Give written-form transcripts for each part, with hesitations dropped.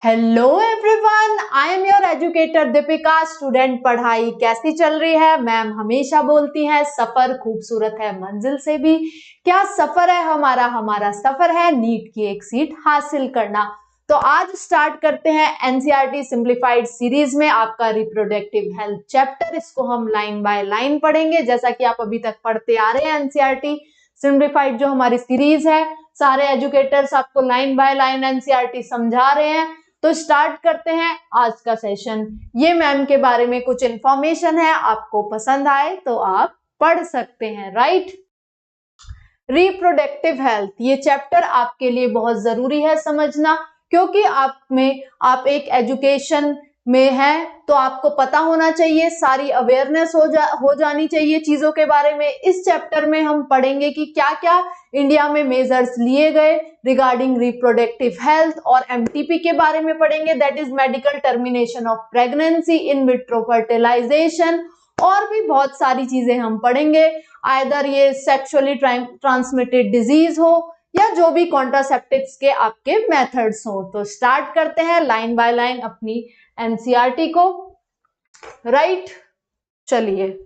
Hello everyone, I am your educator Deepika. Student, पढ़ाई कैसी चल रही है? मैम हमेशा बोलती हैं सफर खूबसूरत है मंजिल से भी। क्या सफर है हमारा? हमारा सफर है नीट की एक सीट हासिल करना। तो आज स्टार्ट करते हैं एनसीईआरटी सिंप्लीफाइड सीरीज में आपका रिप्रोडक्टिव हेल्थ चैप्टर। इसको हम लाइन बाय लाइन पढ़ेंगे जैसा कि आप अभी तक पढ़ते आ रहे हैं। एनसीईआरटी सिंप्लीफाइड जो हमारी सीरीज है, सारे एजुकेटर्स आपको लाइन बाय लाइन एनसीईआरटी समझा रहे हैं। तो स्टार्ट करते हैं आज का सेशन। ये मैम के बारे में कुछ इंफॉर्मेशन है, आपको पसंद आए तो आप पढ़ सकते हैं। राइट, रिप्रोडक्टिव हेल्थ ये चैप्टर आपके लिए बहुत जरूरी है समझना, क्योंकि आप एक एजुकेशन में है तो आपको पता होना चाहिए, सारी अवेयरनेस हो जानी चाहिए चीजों के बारे में। इस चैप्टर में हम पढ़ेंगे कि क्या क्या इंडिया में मेजर्स लिए गए रिगार्डिंग रिप्रोडक्टिव हेल्थ, और एमटीपी के बारे में पढ़ेंगे, that is medical termination of pregnancy, in vitro fertilisation, और भी बहुत सारी चीजें हम पढ़ेंगे। आइदर ये सेक्सुअली ट्रांसमिटेड डिजीज हो या जो भी कॉन्ट्रासेप्टिव्स के आपके मेथड्स हो। तो स्टार्ट करते हैं लाइन बाय लाइन अपनी एनसीईआरटी को। राइट, चलिए।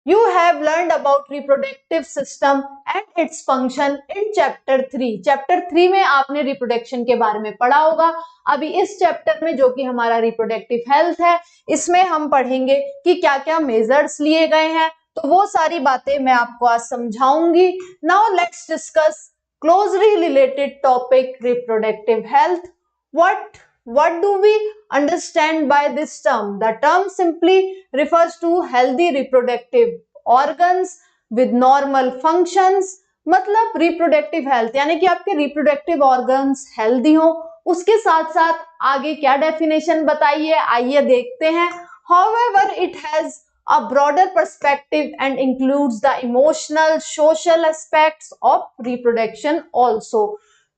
You have learned about reproductive system and its function in chapter 3. Chapter 3 में आपने रिप्रोडक्शन के बारे में पढ़ा होगा। अभी इस चैप्टर में जो कि हमारा रिप्रोडक्टिव हेल्थ है, इसमें हम पढ़ेंगे कि क्या क्या मेजर्स लिए गए हैं। तो वो सारी बातें मैं आपको आज समझाऊंगी। Now let's discuss closely related topic reproductive health. What do we understand by this term? The term simply refers to healthy reproductive organs with normal functions. मतलब रिप्रोडक्टिव हेल्थ यानी कि आपके रिप्रोडक्टिव ऑर्गन्स हेल्दी हो। उसके साथ साथ आगे क्या डेफिनेशन बताई है, आइए देखते हैं। However, it has a broader perspective and includes the emotional, social aspects of reproduction also.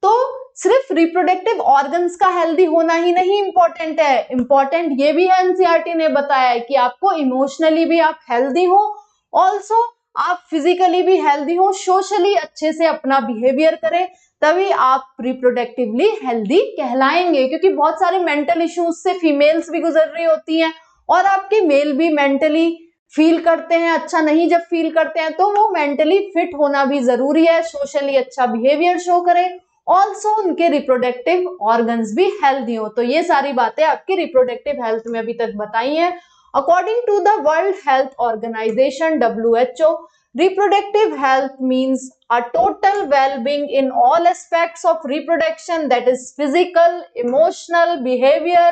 तो सिर्फ रिप्रोडक्टिव ऑर्गन्स का हेल्दी होना ही नहीं इंपॉर्टेंट है, इंपॉर्टेंट ये भी है, एनसीईआरटी ने बताया है कि आपको इमोशनली भी आप हेल्दी हो, ऑल्सो आप फिजिकली भी हेल्दी हो, सोशली अच्छे से अपना बिहेवियर करें, तभी आप रिप्रोडक्टिवली हेल्दी कहलाएंगे। क्योंकि बहुत सारे मेंटल इश्यूज से फीमेल्स भी गुजर रही होती हैं, और आपके मेल भी मेंटली फील करते हैं अच्छा नहीं जब फील करते हैं, तो वो मेंटली फिट होना भी जरूरी है, सोशली अच्छा बिहेवियर शो करें, ऑल्सो उनके रिप्रोडक्टिव ऑर्गन्स भी हेल्दी हो। तो ये सारी बातें आपकी रिप्रोडक्टिव हेल्थ में अभी तक बताई हैं। According to the World Health Organization WHO, reproductive health means a total well-being in all aspects of reproduction, that is physical, emotional, behavior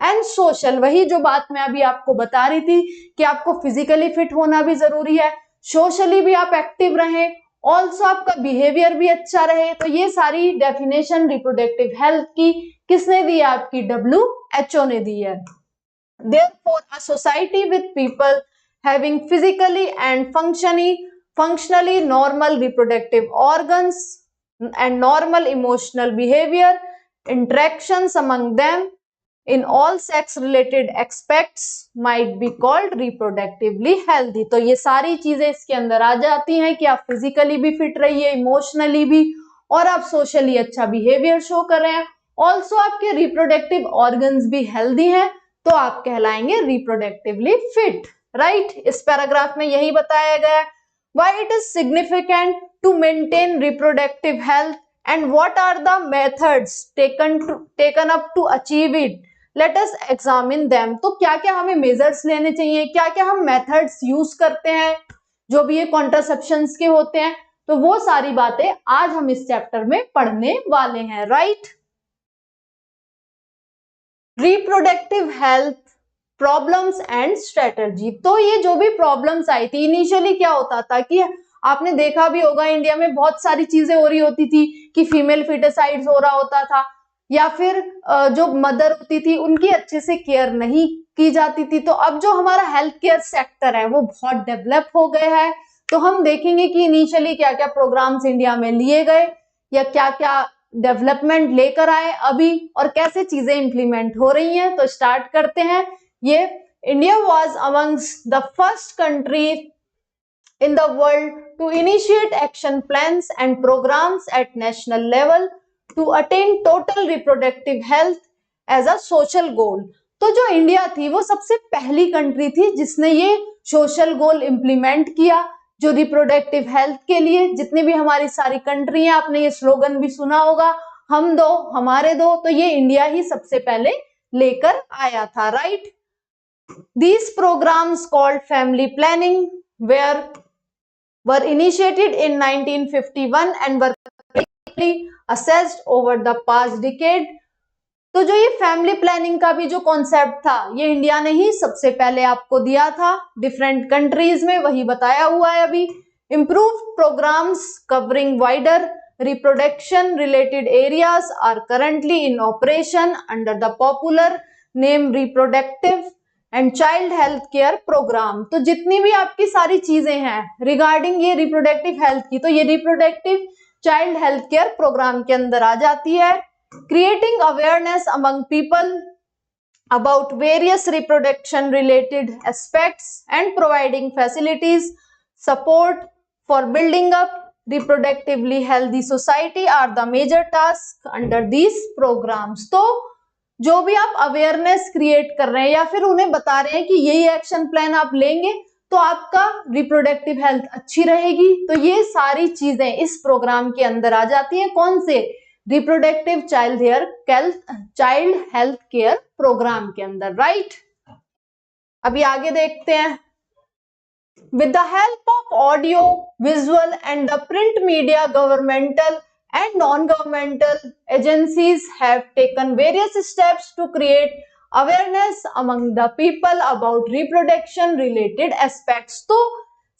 and social। वही जो बात मैं अभी आपको बता रही थी कि आपको फिजिकली फिट होना भी जरूरी है, सोशली भी आप एक्टिव रहें, ऑल्सो आपका बिहेवियर भी अच्छा रहे। तो ये सारी डेफिनेशन रिप्रोडक्टिव हेल्थ की किसने दी है? आपकी WHO ने दी है। Therefore, a society with people having physically and functionally normal reproductive organs and normal emotional behavior, interactions among them in all sex related aspects might be called reproductively healthy। तो ये सारी चीजें इसके अंदर आ जाती हैं कि आप फिजिकली भी फिट रहिए, इमोशनली भी, और आप सोशली अच्छा बिहेवियर शो कर रहे हैं, ऑल्सो आपके रिप्रोडक्टिव ऑर्गन्स भी हेल्दी हैं, तो आप कहलाएंगे रिप्रोडक्टिवली फिट। राइट, इस पैराग्राफ में यही बताया गया है। Why it is significant to maintain reproductive health and what are the methods taken up to achieve it? Let us examine them। तो क्या क्या हमें मेजर्स लेने चाहिए, क्या क्या हम मेथड्स यूज करते हैं जो भी ये कॉन्ट्रासेप्शंस के होते हैं, तो वो सारी बातें आज हम इस चैप्टर में पढ़ने वाले हैं। Right, reproductive health problems and strategy. तो ये जो भी प्रॉब्लम्स आई थी इनिशियली, क्या होता था कि आपने देखा भी होगा इंडिया में बहुत सारी चीजें हो रही होती थी कि फीमेल फिटिसाइड्स हो रहा होता था, या फिर जो मदर होती थी उनकी अच्छे से केयर नहीं की जाती थी। तो अब जो हमारा हेल्थ केयर सेक्टर है वो बहुत डेवलप हो गया है। तो हम देखेंगे कि इनिशियली क्या क्या प्रोग्राम्स इंडिया में लिए गए या क्या क्या डेवलपमेंट लेकर आए अभी, और कैसे चीजें इंप्लीमेंट हो रही हैं। तो स्टार्ट करते हैं। ये India was amongst the first country in the world to initiate action plans and programs at national level to attain total reproductive health as a social goal. तो जो इंडिया थी वो सबसे पहली कंट्री थी जिसने ये सोशल गोल इंप्लीमेंट किया जो रिप्रोडक्टिव हेल्थ के लिए। जितनी भी हमारी सारी कंट्री हैं, आपने ये स्लोगन भी सुना होगा, हम दो हमारे दो, तो ये इंडिया ही सबसे पहले लेकर आया था, right. These programs called family planning were initiated in 1951 and were assessed over the past decade। तो जो ये फैमिली प्लानिंग का भी जो कॉन्सेप्ट था ये इंडिया ने ही सबसे पहले आपको दिया था, डिफरेंट कंट्रीज में वही बताया हुआ है अभी। Improve programmes covering wider reproduction related areas are currently in operation under the popular name reproductive and child health care programme. तो जितनी भी आपकी सारी चीजें हैं रिगार्डिंग ये रिप्रोडक्टिव हेल्थ की, तो ये reproductive child health care programme के अंदर आ जाती है। Creating awareness among people about various reproduction related aspects and providing facilities support for building up reproductively healthy society are the major tasks under these programs। तो जो भी आप awareness create कर रहे हैं या फिर उन्हें बता रहे हैं कि यही एक्शन प्लान आप लेंगे तो आपका रिप्रोडक्टिव हेल्थ अच्छी रहेगी, तो ये सारी चीजें इस प्रोग्राम के अंदर आ जाती हैं। कौन से? Reproductive child health care programme के अंदर, राइट। अभी आगे देखते हैं। With the help of audio visual and the print media governmental and non-governmental agencies have taken various steps to create awareness among the people about reproduction related aspects। तो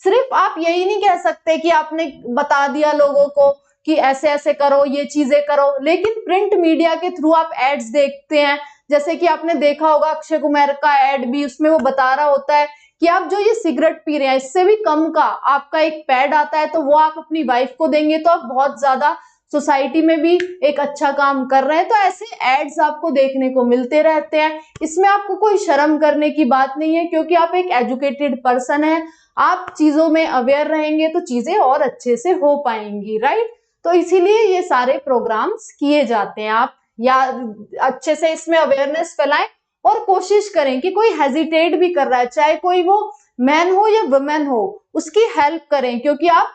सिर्फ आप यही नहीं कह सकते कि आपने बता दिया लोगों को कि ऐसे ऐसे करो, ये चीजें करो, लेकिन प्रिंट मीडिया के थ्रू आप एड्स देखते हैं, जैसे कि आपने देखा होगा अक्षय कुमार का एड भी, उसमें वो बता रहा होता है कि आप जो ये सिगरेट पी रहे हैं इससे भी कम का आपका एक पैड आता है, तो वो आप अपनी वाइफ को देंगे तो आप बहुत ज्यादा सोसाइटी में भी एक अच्छा काम कर रहे हैं। तो ऐसे एड्स आपको देखने को मिलते रहते हैं, इसमें आपको कोई शर्म करने की बात नहीं है क्योंकि आप एक एजुकेटेड पर्सन है, आप चीजों में अवेयर रहेंगे तो चीजें और अच्छे से हो पाएंगी, राइट। तो इसीलिए ये सारे प्रोग्राम्स किए जाते हैं। आप या अच्छे से इसमें अवेयरनेस फैलाएं और कोशिश करें कि कोई हेजिटेट भी कर रहा है, चाहे कोई वो मैन हो या वुमेन हो, उसकी हेल्प करें, क्योंकि आप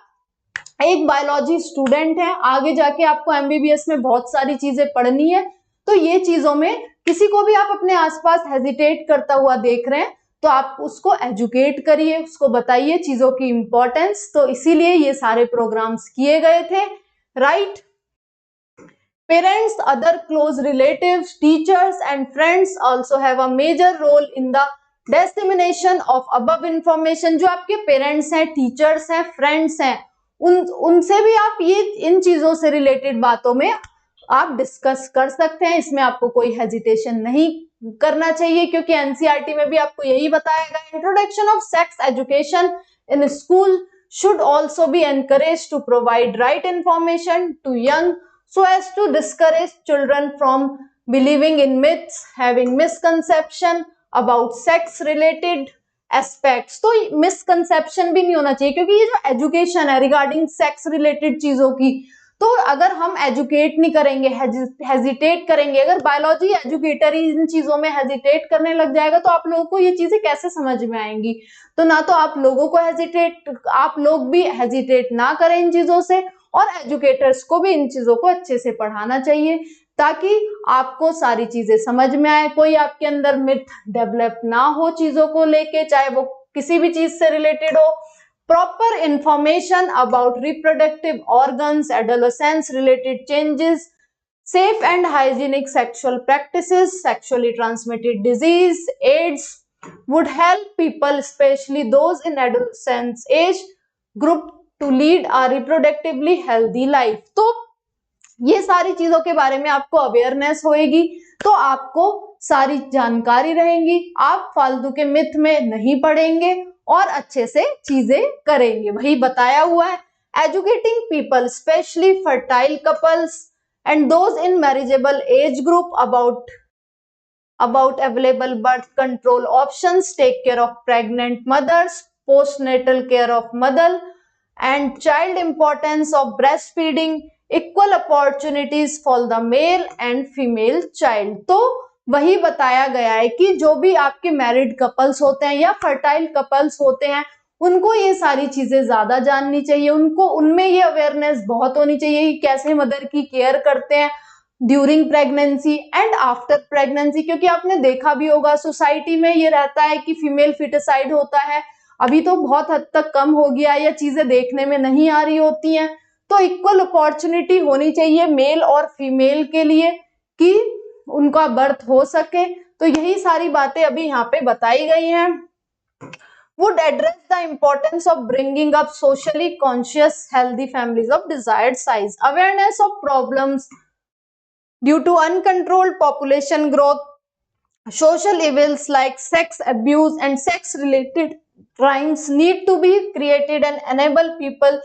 एक बायोलॉजी स्टूडेंट है, आगे जाके आपको एमबीबीएस में बहुत सारी चीजें पढ़नी है, तो ये चीजों में किसी को भी आप अपने आसपास हेजिटेट करता हुआ देख रहे हैं तो आप उसको एजुकेट करिए, उसको बताइए चीजों की इंपॉर्टेंस। तो इसीलिए ये सारे प्रोग्राम्स किए गए थे, right. Parents, other close relatives, teachers and friends also have a major role in the dissemination of above information। जो आपके पेरेंट्स हैं, टीचर्स हैं, फ्रेंड्स हैं, उनसे भी आप ये इन चीजों से रिलेटेड बातों में आप डिस्कस कर सकते हैं, इसमें आपको कोई हेजिटेशन नहीं करना चाहिए क्योंकि एनसीईआरटी में भी आपको यही बताया गया। Introduction of sex education in school should also be encouraged to provide right information to young so as to discourage children from believing in myths, having misconception about sex related aspects। तो misconception भी नहीं होना चाहिए क्योंकि ये जो education है regarding sex related चीजों की, तो अगर हम एजुकेट नहीं करेंगे, हेजिटेट करेंगे, अगर बायोलॉजी एजुकेटर ही इन चीजों में हेजिटेट करने लग जाएगा तो आप लोगों को ये चीजें कैसे समझ में आएंगी। तो ना तो आप लोगों को आप लोग भी हेजिटेट ना करें इन चीजों से, और एजुकेटर्स को भी इन चीजों को अच्छे से पढ़ाना चाहिए ताकि आपको सारी चीजें समझ में आए, कोई आपके अंदर मिथ डेवलप ना हो चीजों को लेके, चाहे वो किसी भी चीज से रिलेटेड हो। Proper information about reproductive organs, adolescence related changes, safe and hygienic sexual practices, sexually transmitted disease, AIDS would help people, especially those in adolescence age group, to lead a reproductively healthy life। तो ये सारी चीजों के बारे में आपको awareness होएगी तो आपको सारी जानकारी रहेंगी, आप फालतू के मिथ में नहीं पड़ेंगे और अच्छे से चीजें करेंगे, वही बताया हुआ है। Educating people specially fertile couples and those in marriageable age group about available birth control options, take care of pregnant mothers, postnatal care of mother and child, importance of breastfeeding, equal opportunities for the mail and female child. तो वही बताया गया है कि जो भी आपके married couples होते हैं या फर्टाइल कपल्स होते हैं उनको ये सारी चीजें ज्यादा जाननी चाहिए, उनको उनमें ये अवेयरनेस बहुत होनी चाहिए कि कैसे मदर की केयर करते हैं during pregnancy and after pregnancy. क्योंकि आपने देखा भी होगा सोसाइटी में ये रहता है कि फीमेल फिटिसाइड होता है, अभी तो बहुत हद तक कम हो गया, या चीजें देखने में नहीं आ रही होती हैं। तो इक्वल अपॉर्चुनिटी होनी चाहिए मेल और फीमेल के लिए कि उनका बर्थ हो सके। तो यही सारी बातें अभी यहाँ पे बताई गई हैं। Would address the importance of bringing up socially conscious healthy families of desired size, awareness of problems due to uncontrolled population growth, social evils like sex abuse and sex related crimes need to be created and enable people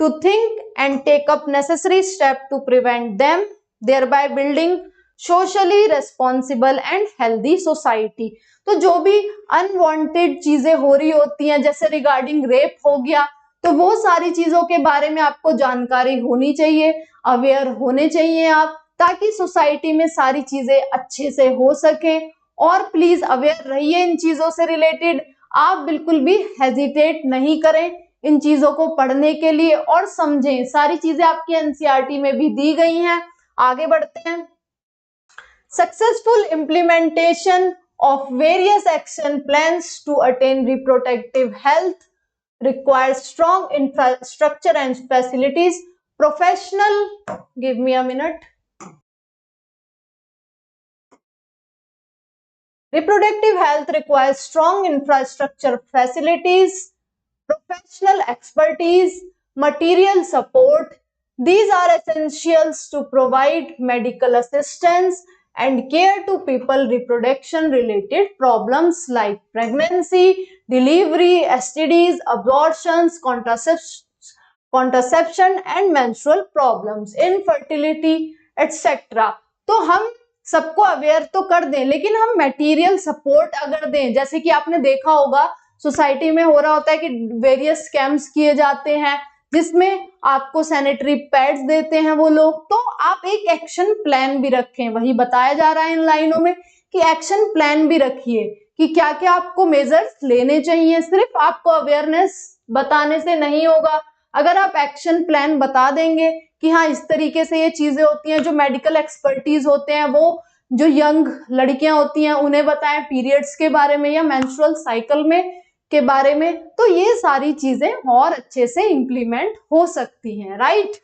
to think and take up necessary steps to prevent them, thereby building socially responsible and healthy society. तो जो भी unwanted चीजें हो रही होती हैं जैसे regarding rape हो गया, तो वो सारी चीजों के बारे में आपको जानकारी होनी चाहिए, अवेयर होने चाहिए आप, ताकि सोसाइटी में सारी चीजें अच्छे से हो सके। और प्लीज अवेयर रहिए इन चीजों से रिलेटेड, आप बिल्कुल भी हेजिटेट नहीं करें इन चीजों को पढ़ने के लिए और समझें। सारी चीजें आपकी एनसीईआरटी में भी दी गई हैं। आगे बढ़ते हैं। Successful implementation of various action plans to attain reproductive health requires strong infrastructure and facilities. Professional, give me a minute. Reproductive health requires strong infrastructure facilities, professional expertise, material support. These are essentials to provide medical assistance and care to people reproduction related problems like pregnancy, delivery, STDs, abortions, contraception and menstrual problems, infertility, etc. तो हम सबको aware तो कर दें, लेकिन हम material support अगर दें, जैसे कि आपने देखा होगा सोसाइटी में हो रहा होता है कि वेरियस स्कैम्स किए जाते हैं जिसमें आपको सैनिटरी पैड्स देते हैं वो लोग, तो आप एक एक्शन प्लान भी रखें। वही बताया जा रहा है इन लाइनों में कि एक्शन प्लान भी रखिए कि क्या क्या आपको मेजर्स लेने चाहिए। सिर्फ आपको अवेयरनेस बताने से नहीं होगा, अगर आप एक्शन प्लान बता देंगे कि हाँ इस तरीके से ये चीजें होती हैं, जो मेडिकल एक्सपर्टीज होते हैं वो जो यंग लड़कियां होती हैं उन्हें बताएं पीरियड्स के बारे में या मेंस्ट्रुअल साइकिल में के बारे में, तो ये सारी चीजें और अच्छे से इंप्लीमेंट हो सकती हैं। Right.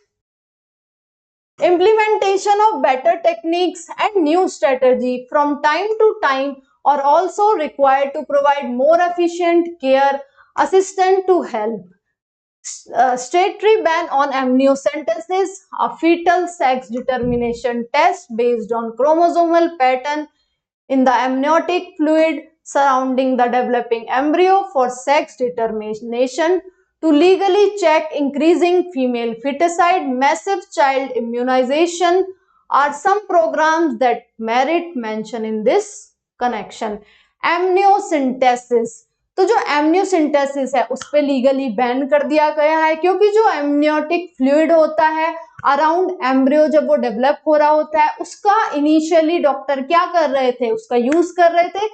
Implementation of better techniques and new strategy from time to time are also required to provide more efficient care assistance to help. Statutory ban on amniocentesis, a fetal sex determination test based on chromosomal pattern in the amniotic fluid surrounding the developing embryo for sex determination to legally check increasing female feticide, massive child immunization are some programs that merit mention in this connection. Amniocentesis, तो जो एमनियोसिंथेसिस है उस पे legally ban कर दिया गया है, क्योंकि जो एमनियोटिक फ्लूइड होता है अराउंड एम्ब्रियो जब वो डेवलप हो रहा होता है, उसका इनिशियली डॉक्टर क्या कर रहे थे, उसका यूज कर रहे थे,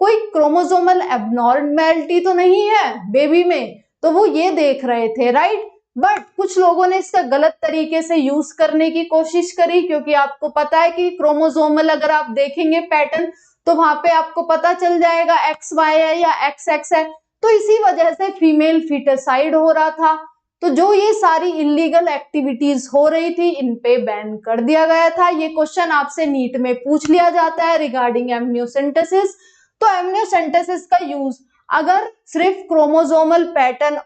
कोई क्रोमोसोमल एबनॉर्मैलिटी तो नहीं है बेबी में, तो वो ये देख रहे थे। राइट। बट कुछ लोगों ने इसका गलत तरीके से यूज करने की कोशिश करी, क्योंकि आपको पता है कि क्रोमोसोमल अगर आप देखेंगे पैटर्न तो वहां पे आपको पता चल जाएगा XY है या XX है, तो इसी वजह से फीमेल फिटिसाइड हो रहा था। तो जो ये सारी इलीगल एक्टिविटीज हो रही थी इन पे बैन कर दिया गया था। ये क्वेश्चन आपसे नीट में पूछ लिया जाता है रिगार्डिंग एमनियोसिंथेसिस। तो एमनियोसिंथेसिस का यूज अगर सिर्फ क्रोमोसोमल पैटर्न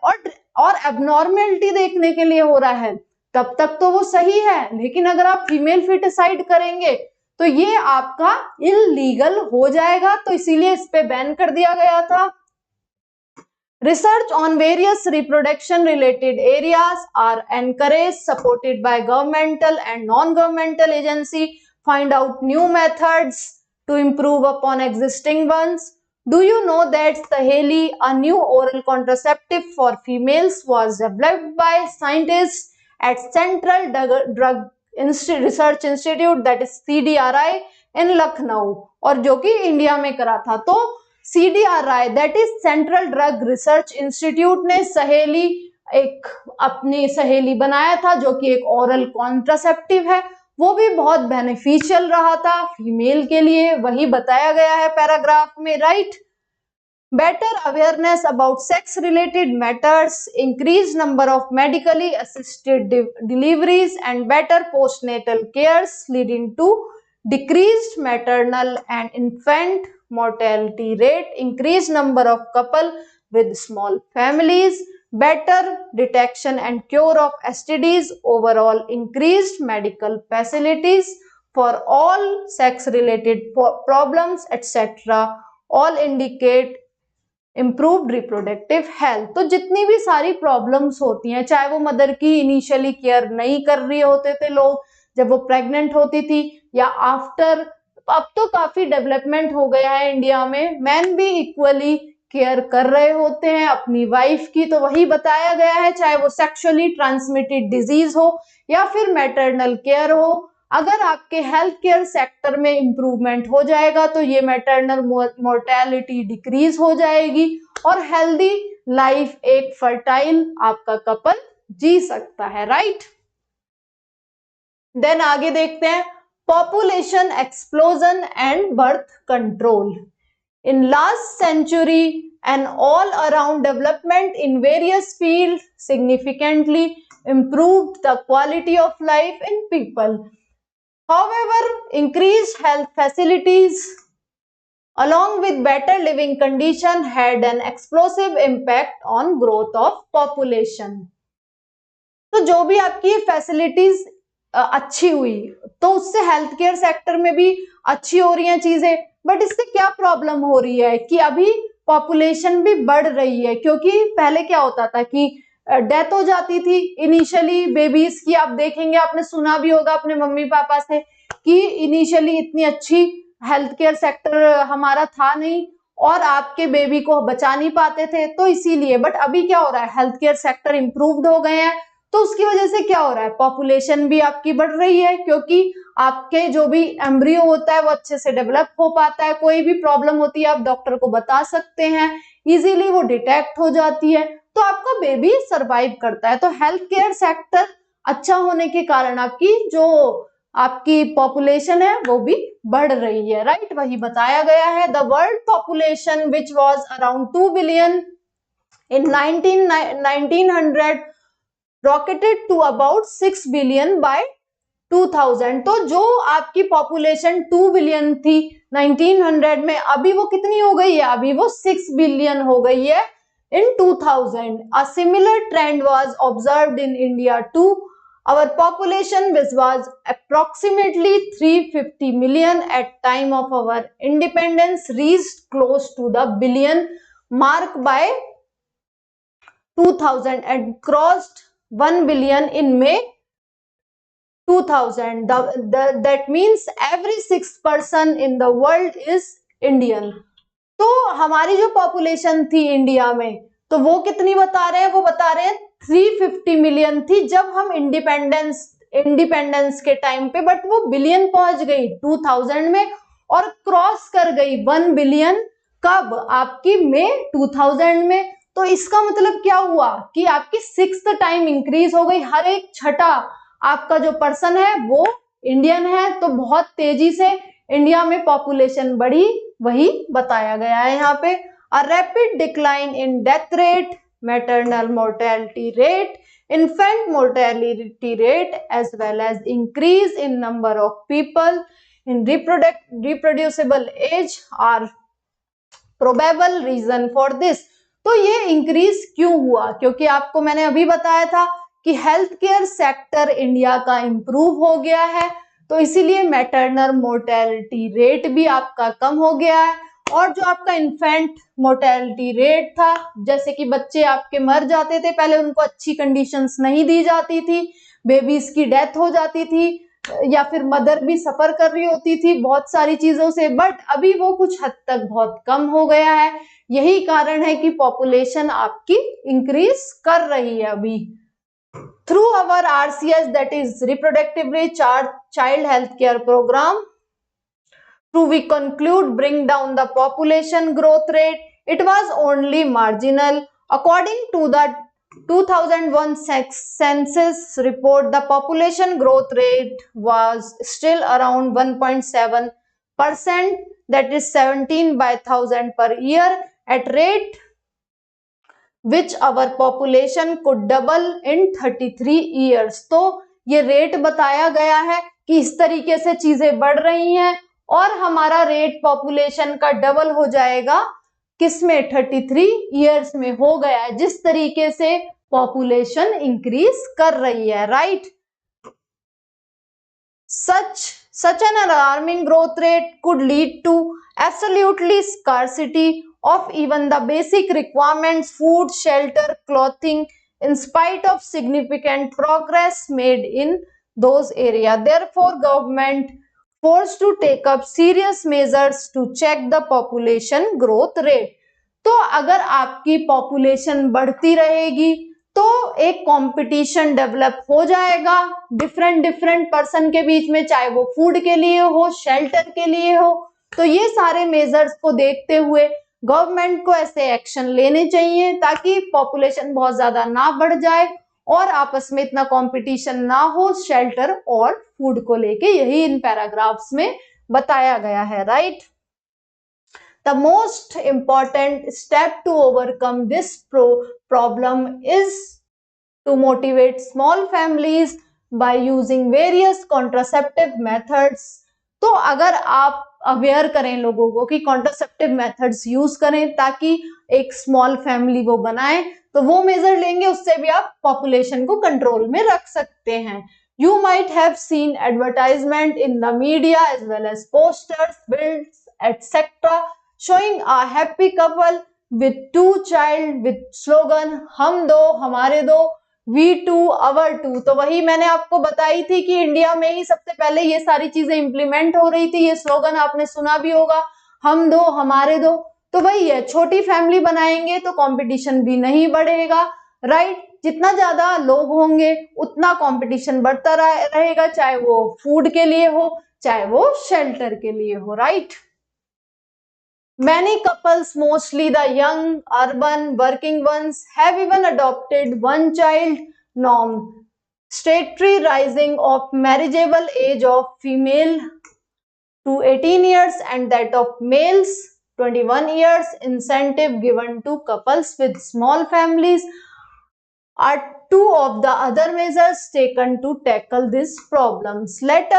और एबनॉर्मेलिटी देखने के लिए हो रहा है तब तक तो वो सही है, लेकिन अगर आप फीमेल फिटिसाइड करेंगे तो ये आपका इलीगल हो जाएगा, तो इसीलिए इस पे बैन कर दिया गया था। Research on various reproduction related areas are encouraged, supported by governmental and non-governmental agency, find out new methods to improve upon existing ones. Do you know that Saheli, a new oral contraceptive for females, was developed by scientists at Central Drug Research Institute, that is CDRI in Lucknow, और जो कि India में करा था। तो CDRI that is Central Drug Research Institute ने सहेली एक अपनी सहेली बनाया था जो कि एक ओरल कॉन्ट्रासेप्टिव है, वो भी बहुत बेनिफिशियल रहा था फीमेल के लिए, वही बताया गया है पैराग्राफ में, right. Better awareness about sex related matters, increase number of medically assisted deliveries and better postnatal cares leading to decreased maternal and infant mortality rate, increased number of couple with small families, better detection and cure of STDs, overall increased medical facilities for all sex related problems etc. all indicate improved reproductive health। तो जितनी भी सारी problems होती हैं, चाहे वो mother की initially care नहीं कर रहे होते थे लोग जब वो प्रेग्नेंट होती थी या आफ्टर, अब तो काफी डेवलपमेंट हो गया है इंडिया में, मैन भी इक्वली केयर कर रहे होते हैं अपनी वाइफ की, तो वही बताया गया है, चाहे वो सेक्सुअली ट्रांसमिटेड डिजीज हो या फिर मैटरनल केयर हो। अगर आपके हेल्थ केयर सेक्टर में इंप्रूवमेंट हो जाएगा तो ये मैटरनल मोर्टेलिटी डिक्रीज हो जाएगी और हेल्दी लाइफ एक फर्टाइल आपका कपल जी सकता है, राइट। देन आगे देखते हैं population explosion and birth control. In last century, an all-around development in various fields significantly improved the quality of life in people. However, increased health facilities along with better living condition had an explosive impact on growth of population. तो जो भी आपकी facilities अच्छी हुई तो उससे health care sector में भी अच्छी हो रही हैं चीजें, बट इससे क्या प्रॉब्लम हो रही है कि अभी पॉपुलेशन भी बढ़ रही है, क्योंकि पहले क्या होता था कि डेथ हो जाती थी इनिशियली बेबीज की। आप देखेंगे, आपने सुना भी होगा अपने मम्मी पापा से कि इनिशियली इतनी अच्छी हेल्थ केयर सेक्टर हमारा था नहीं और आपके बेबी को बचा नहीं पाते थे, तो इसीलिए। बट अभी क्या हो रहा है, हेल्थ केयर सेक्टर इंप्रूव्ड हो गए हैं, तो उसकी वजह से क्या हो रहा है, पॉपुलेशन भी आपकी बढ़ रही है, क्योंकि आपके जो भी एम्ब्रियो होता है वो अच्छे से डेवलप हो पाता है, कोई भी प्रॉब्लम होती है आप डॉक्टर को बता सकते हैं, इजीली वो डिटेक्ट हो जाती है, तो आपका बेबी सरवाइव करता है। तो हेल्थ केयर सेक्टर अच्छा होने के कारण आपकी पॉपुलेशन है वो भी बढ़ रही है, राइट। वही बताया गया है, the world population which was around 2 billion in 1900 rocketed to about 6 billion by 2000। तो जो आपकी पॉपुलेशन 2 बिलियन थी 1900 में, अभी वो कितनी हो गई है, अभी वो 6 बिलियन हो गई है in 2000। A similar trend was observed in India too. Our population which was approximately 350 million at time of our independence reached close to the billion mark by 2000 and crossed 1 billion in May 2000। That means every 6th person in the world is Indian। तो हमारी जो population थी India में, तो वो कितनी बता रहे हैं, वो बता रहे हैं 350 मिलियन थी जब हम इंडिपेंडेंस के टाइम पे, बट वो बिलियन पहुंच गई 2000 में और क्रॉस कर गई 1 बिलियन कब, आपकी मई 2000 में। तो इसका मतलब क्या हुआ कि आपकी 6th टाइम इंक्रीज हो गई, हर एक छठा आपका जो पर्सन है वो इंडियन है, तो बहुत तेजी से इंडिया में पॉपुलेशन बढ़ी, वही बताया गया है यहाँ पे। A rapid decline in death rate, maternal mortality rate, infant mortality rate as well as increase in number of people in reproducible age are probable reason for this। तो ये इंक्रीज क्यों हुआ, क्योंकि आपको मैंने अभी बताया था कि हेल्थ केयर सेक्टर इंडिया का इंप्रूव हो गया है, तो इसीलिए मैटरनल मोर्टेलिटी रेट भी आपका कम हो गया है। और जो आपका इन्फेंट मोर्टेलिटी रेट था, जैसे कि बच्चे आपके मर जाते थे पहले, उनको अच्छी कंडीशंस नहीं दी जाती थी, बेबीज की डेथ हो जाती थी या फिर मदर भी सफर कर रही होती थी बहुत सारी चीजों से, बट अभी वो कुछ हद तक बहुत कम हो गया है। यही कारण है कि पॉपुलेशन आपकी इंक्रीज कर रही है अभी। through our RCH, that is reproductive child health care program, to we conclude bring down the population growth rate, it was only marginal. According to the 2001 census report, the population growth rate was still around 1.7%, that is 17 by 1000 per year, at rate which our population could double in 33 years. तो ये rate बताया गया है कि इस तरीके से चीजें बढ़ रही हैं और हमारा रेट पॉपुलेशन का डबल हो जाएगा किसमें, 33 इयर्स में हो गया है, जिस तरीके से पॉपुलेशन इंक्रीज कर रही है, right. Such an alarming growth rate could lead to absolutely scarcity of even the basic requirements, food, shelter, clothing, in spite of significant progress made in those areas. Therefore, government forced to take up serious measures to check the population growth rate. तो अगर आपकी population बढ़ती रहेगी तो एक competition develop हो जाएगा different person के बीच में, चाहे वो फूड के लिए हो, शेल्टर के लिए हो। तो ये सारे मेजर्स को देखते हुए गवर्नमेंट को ऐसे एक्शन लेने चाहिए ताकि पॉपुलेशन बहुत ज्यादा ना बढ़ जाए और आपस में इतना कंपटीशन ना हो शेल्टर और फूड को लेके। यही इन पैराग्राफ्स में बताया गया है, right. The most important step to overcome this problem is to motivate small families by using various contraceptive methods. तो अगर आप अवेयर करें लोगों को कि कॉन्ट्रासेप्टिव मेथड्स यूज करें ताकि एक स्मॉल फैमिली वो बनाए, तो वो मेजर लेंगे, उससे भी आप पॉपुलेशन को कंट्रोल में रख सकते हैं। You might have seen advertisement in the media as well as posters, bills, etc. showing a happy couple with 2 child with slogan हम दो हमारे दो, we two our two। तो वही मैंने आपको बताई थी कि इंडिया में ही सबसे पहले ये सारी चीजें इंप्लीमेंट हो रही थी। ये स्लोगन आपने सुना भी होगा, हम दो हमारे दो। तो वही है, छोटी फैमिली बनाएंगे तो कंपटीशन भी नहीं बढ़ेगा, राइट। जितना ज्यादा लोग होंगे उतना कंपटीशन बढ़ता रहेगा, चाहे वो फूड के लिए हो चाहे वो शेल्टर के लिए हो, right. Many couples, mostly the young, urban, working ones, have even adopted one-child norm. Statutory rising of marriageable age of female to 18 years and that of males 21 years, incentive given to couples with small families are two of the other measures taken to tackle these problems. Let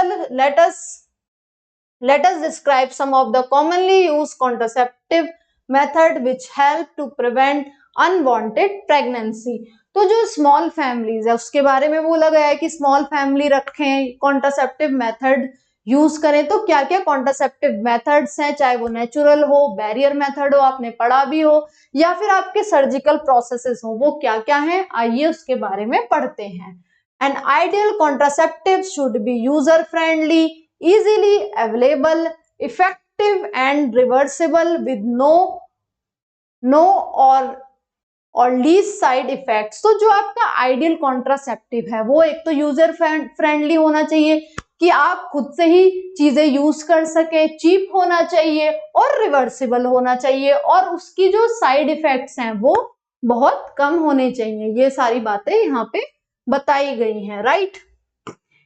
us describe some of the commonly used contraceptive method which help to prevent unwanted pregnancy. तो जो small families है उसके बारे में बोला गया है कि स्मॉल फैमिली रखें, कॉन्ट्रासेप्टिव मेथड यूज करें। तो क्या क्या कॉन्ट्रासेप्टिव मेथड्स हैं, चाहे वो नेचुरल हो, बैरियर मेथड हो, आपने पढ़ा भी हो, या फिर आपके सर्जिकल प्रोसेसेस हो, वो क्या क्या हैं, आइए उसके बारे में पढ़ते हैं। An ideal contraceptive should be user friendly, easily available, effective and reversible with no or least side effects. तो जो आपका आइडियल कॉन्ट्रासेप्टिव है वो एक तो यूजर फ्रेंडली होना चाहिए कि आप खुद से ही चीजें यूज कर सके, चीप होना चाहिए और रिवर्सिबल होना चाहिए, और उसकी जो साइड इफेक्ट्स हैं वो बहुत कम होने चाहिए। ये सारी बातें यहाँ पे बताई गई हैं, right.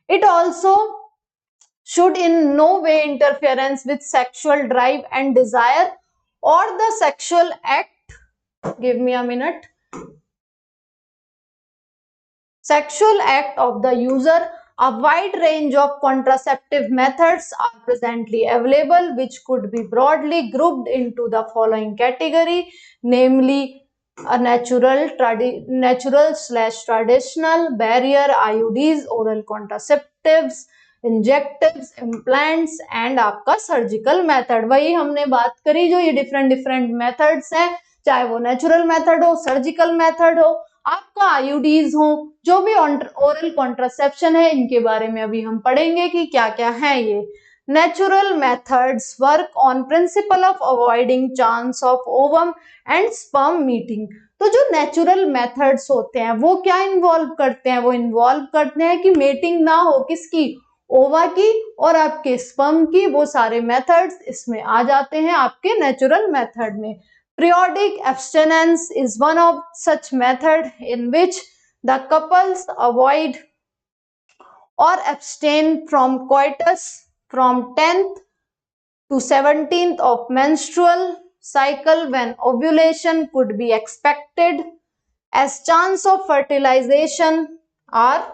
It also should in no way interference with sexual drive and desire or the sexual act. Give me a minute. Sexual act of the user. A wide range of contraceptive methods are presently available which could be broadly grouped into the following category, namely a natural/traditional, barrier, IUDs, oral contraceptives, injectables, implants and आपका surgical method. वही हमने बात करी, जो ये different methods हैं, चाहे वो नेचुरल मेथड हो, सर्जिकल मेथड हो, आपका आईयूडीज हो, जो भी ओरल कॉन्ट्रासेप्शन है, इनके बारे में अभी हम पढ़ेंगे कि क्या क्या है ये। Natural methods work on principle of avoiding chance of ovum and sperm meeting. तो जो नेचुरल मेथड्स होते हैं वो क्या इन्वॉल्व करते हैं, वो इन्वॉल्व करते हैं कि मेटिंग ना हो किसकी, ओवा की और आपके स्पर्म की, वो सारे मेथड्स इसमें आ जाते हैं आपके नेचुरल मेथड में। Periodic abstinence is one of such method in which the couples avoid or abstain from coitus from 10th to 17th of menstrual cycle when ovulation could be expected, as chance of fertilization are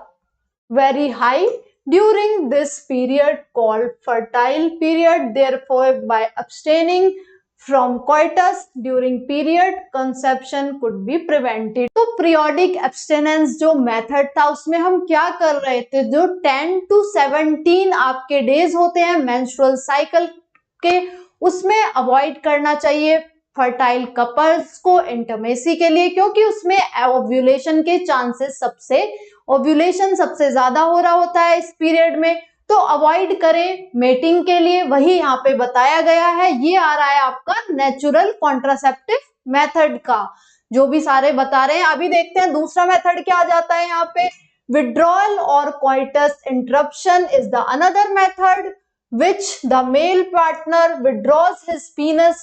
very high during this period called fertile period. Therefore, by abstaining from coitus during period, conception could be prevented. तो periodic abstinence जो method था उसमें हम क्या कर रहे थे, जो 10 to 17 आपके डेज होते हैं मेंस्ट्रुअल साइकिल के, उसमें अवॉइड करना चाहिए फर्टाइल कपल्स को इंटरमेसी के लिए, क्योंकि उसमें ओव्यूलेशन के चांसेस ओव्यूलेशन सबसे ज्यादा हो रहा होता है इस पीरियड में, तो अवॉइड करें मेटिंग के लिए, वही यहाँ पे बताया गया है। ये आ रहा है आपका नेचुरल कॉन्ट्रासेप्टिव मेथड का, जो भी सारे बता रहे हैं। अभी देखते हैं दूसरा मेथड क्या आ जाता है यहाँ पे, विड्रॉल और coitus interruption is the another method which the male partner withdraws his penis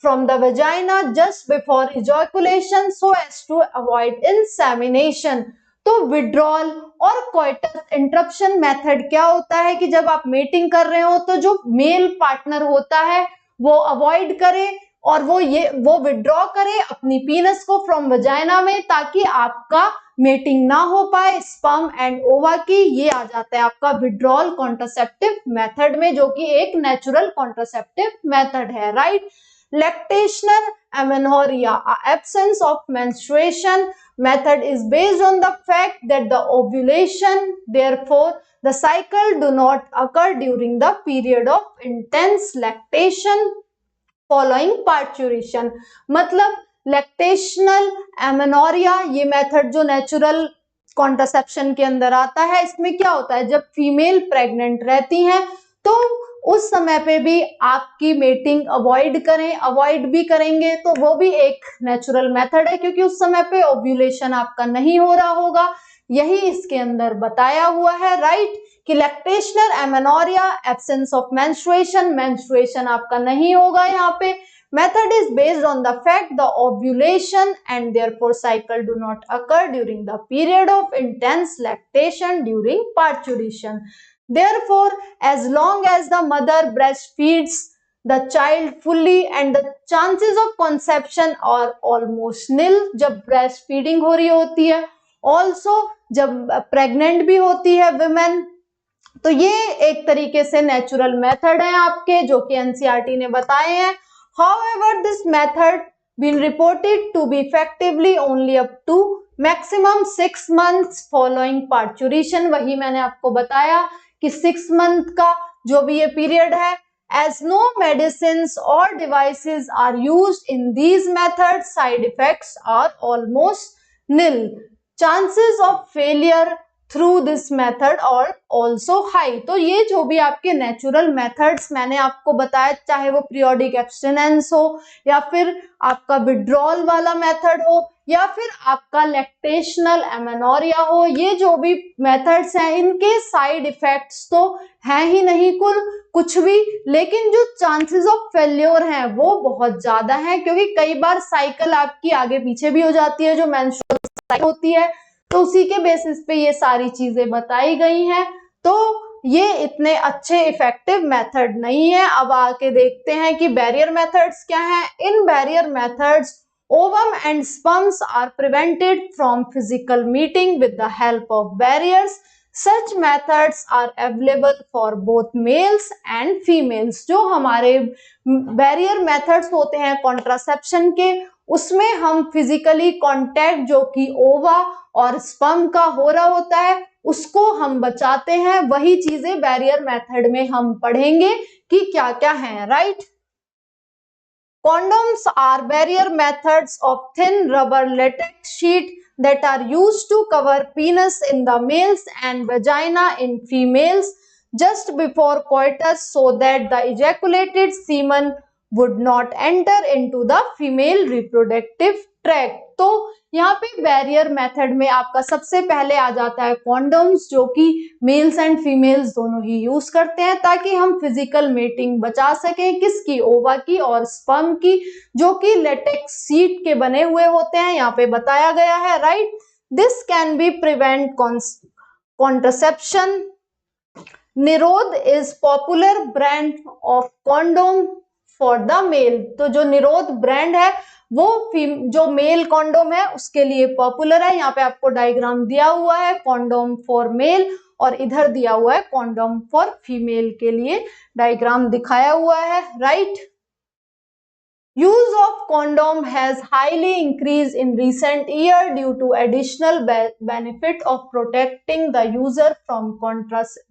from the vagina just before ejaculation so as to avoid insemination. तो विड्रॉल और कोइटस इंटरप्शन मेथड क्या होता है कि जब आप मेटिंग कर रहे हो तो जो मेल पार्टनर होता है वो अवॉइड करे और वो विड्रॉ करे अपनी पीनस को फ्रॉम वजाइना में, ताकि आपका मेटिंग ना हो पाए स्पर्म एंड ओवा की। ये आ जाता है आपका विड्रॉल कॉन्ट्रासेप्टिव मेथड में, जो कि एक नेचुरल कॉन्ट्रासेप्टिव मेथड है, right. Lactational amenorrhoea, absence of menstruation method is based on the fact that the ovulation, therefore the cycle do not occur during the period of intense lactation following parturition। मतलब lactational amenorrhoea ये method जो natural contraception के अंदर आता है, इसमें क्या होता है, जब फीमेल प्रेग्नेंट रहती हैं तो उस समय पे भी आपकी मेटिंग अवॉइड भी करेंगे, तो वो भी एक नेचुरल मेथड है, क्योंकि उस समय पे ओव्यूलेशन आपका नहीं हो रहा होगा। यही इसके अंदर बताया हुआ है, राइट, कि lactational amenorrhoea, absence of menstruation आपका नहीं होगा यहाँ पे। Method is based on the fact the ovulation and therefore cycle do not occur during the period of intense lactation during parturition. Therefore, as long as the mother breastfeeds the child fully and the chances of conception are almost nil, जब breastfeeding हो रही होती है, also जब pregnant भी होती है women, तो ये एक तरीके से नेचुरल मेथड है आपके, जो कि एनसीईआरटी ने बताए हैं। However, this method been reported to be effectively only up to maximum 6 months following parturition। वही मैंने आपको बताया कि 6 month का जो भी ये पीरियड है, as no medicines or devices are used in these methods, side effects are almost nil. Chances of failure through this method और ऑल्सो हाई। तो ये जो भी आपके नेचुरल मेथड्स मैंने आपको बताया, चाहे वो पीरियोडिक एब्स्टिनेंस हो या फिर आपका विड्रॉल वाला मेथड हो या फिर आपका लैक्टेशनल एमेनोरिया हो, ये जो भी मेथड्स हैं इनके साइड इफेक्ट्स तो हैं ही नहीं कुछ भी, लेकिन जो चांसेस ऑफ फेल्योर हैं वो बहुत ज्यादा हैं, क्योंकि कई बार साइकिल आपकी आगे पीछे भी हो जाती है, जो मेंस्ट्रुअल साइकिल होती है, तो उसी के बेसिस पे ये सारी चीजें बताई गई हैं। तो ये इतने अच्छे इफेक्टिव मेथड नहीं है। अब आके देखते हैं कि बैरियर मेथड्स क्या हैं। In barrier methods ovum and sperms are prevented from physical meeting with the help of barriers. Such methods are available for both males and females। जो हमारे बैरियर मेथड्स होते हैं कॉन्ट्रासेप्शन के, उसमें हम फिजिकली कॉन्टैक्ट जो कि ओवा और स्पर्म का हो रहा होता है उसको हम बचाते हैं। वही चीजें बैरियर मेथड में हम पढ़ेंगे कि क्या क्या है, right. Condoms are barrier methods of thin rubber latex sheet that are used to cover penis in the males and vagina in females just before coitus, so that the ejaculated semen would not enter into the female reproductive tract. तो यहाँ पे barrier method में आपका सबसे पहले आ जाता है condoms, जो कि मेल्स एंड फीमेल्स दोनों ही यूज करते हैं ताकि हम फिजिकल मेटिंग बचा सकें, किसकी, ओवा की और स्पर्म की, जो कि लेटेक्स सीट के बने हुए होते हैं, यहाँ पे बताया गया है, right. This can be prevent contraception. Nirodh is popular brand of condom for the male. तो जो निरोध ब्रांड है वो जो मेल कॉन्डोम है उसके लिए पॉपुलर है। यहाँ पे आपको डायग्राम दिया हुआ है कॉन्डोम फॉर मेल और इधर दिया हुआ है कॉन्डोम फॉर फीमेल के लिए डायग्राम दिखाया हुआ है, right. Use of condom has highly increased in recent year due to additional benefit of protecting the user from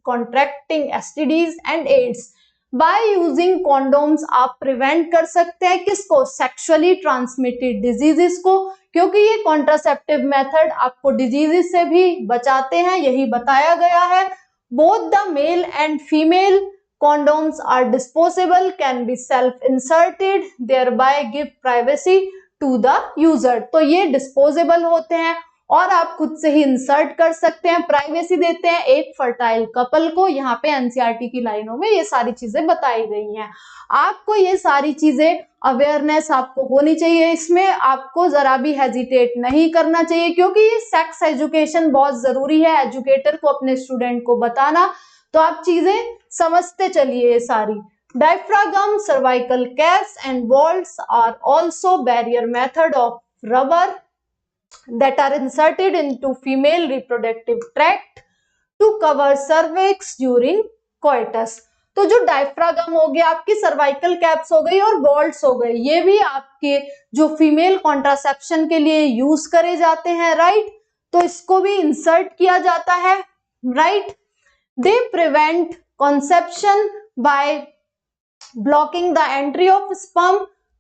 contracting STDs and AIDS. By using condoms आप prevent कर सकते हैं किसको, sexually transmitted diseases को, क्योंकि ये contraceptive method आपको diseases से भी बचाते हैं, यही बताया गया है। Both the male and female condoms are disposable, can be self-inserted, thereby give privacy to the user। तो ये डिस्पोजेबल होते हैं और आप खुद से ही इंसर्ट कर सकते हैं, प्राइवेसी देते हैं एक फर्टाइल कपल को। यहाँ पे एनसीईआरटी की लाइनों में ये सारी चीजें बताई गई हैं। आपको ये सारी चीजें अवेयरनेस आपको होनी चाहिए, इसमें आपको जरा भी हेजिटेट नहीं करना चाहिए, क्योंकि ये सेक्स एजुकेशन बहुत जरूरी है, एजुकेटर को अपने स्टूडेंट को बताना। तो आप चीजें समझते चलिए ये सारी। Diaphragm, cervical caps and vaults are also barrier method of rubber that are inserted into female reproductive tract to cover cervix during coitus। तो जो डायफ्रागम हो गया, आपकी सर्वाइकल कैप्स हो गई और वॉल्ट्स हो गए, ये भी आपके जो फीमेल कॉन्ट्रासेप्शन के लिए यूज करे जाते हैं, राइट। तो इसको भी इंसर्ट किया जाता है, right. They prevent conception by blocking the entry of sperm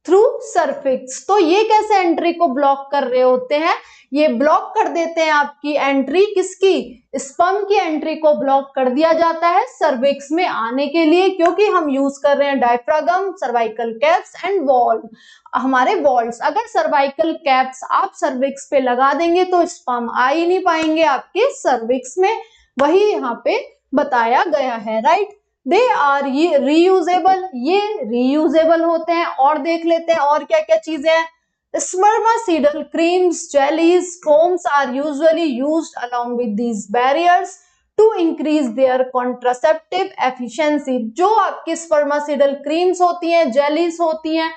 through cervix। तो ये कैसे एंट्री को ब्लॉक कर रहे होते हैं, ये ब्लॉक कर देते हैं आपकी एंट्री, किसकी, स्पर्म की एंट्री को ब्लॉक कर दिया जाता है सर्विक्स में आने के लिए, क्योंकि हम यूज कर रहे हैं diaphragm, cervical caps and wall, हमारे वॉल्स। अगर सर्वाइकल कैप्स आप सर्विक्स पे लगा देंगे तो स्पर्म आ ही नहीं पाएंगे आपके सर्विक्स में, वही यहाँ पे बताया गया है, राइट। दे आर रीयूजेबल, ये रीयूजेबल होते हैं। और देख लेते हैं और क्या क्या चीजें हैं। Spermicidal creams, jellies, foams are usually used along with these barriers to increase their contraceptive efficiency। जो आपकी स्पर्मासिडल क्रीम्स होती हैं, जेलीज होती हैं,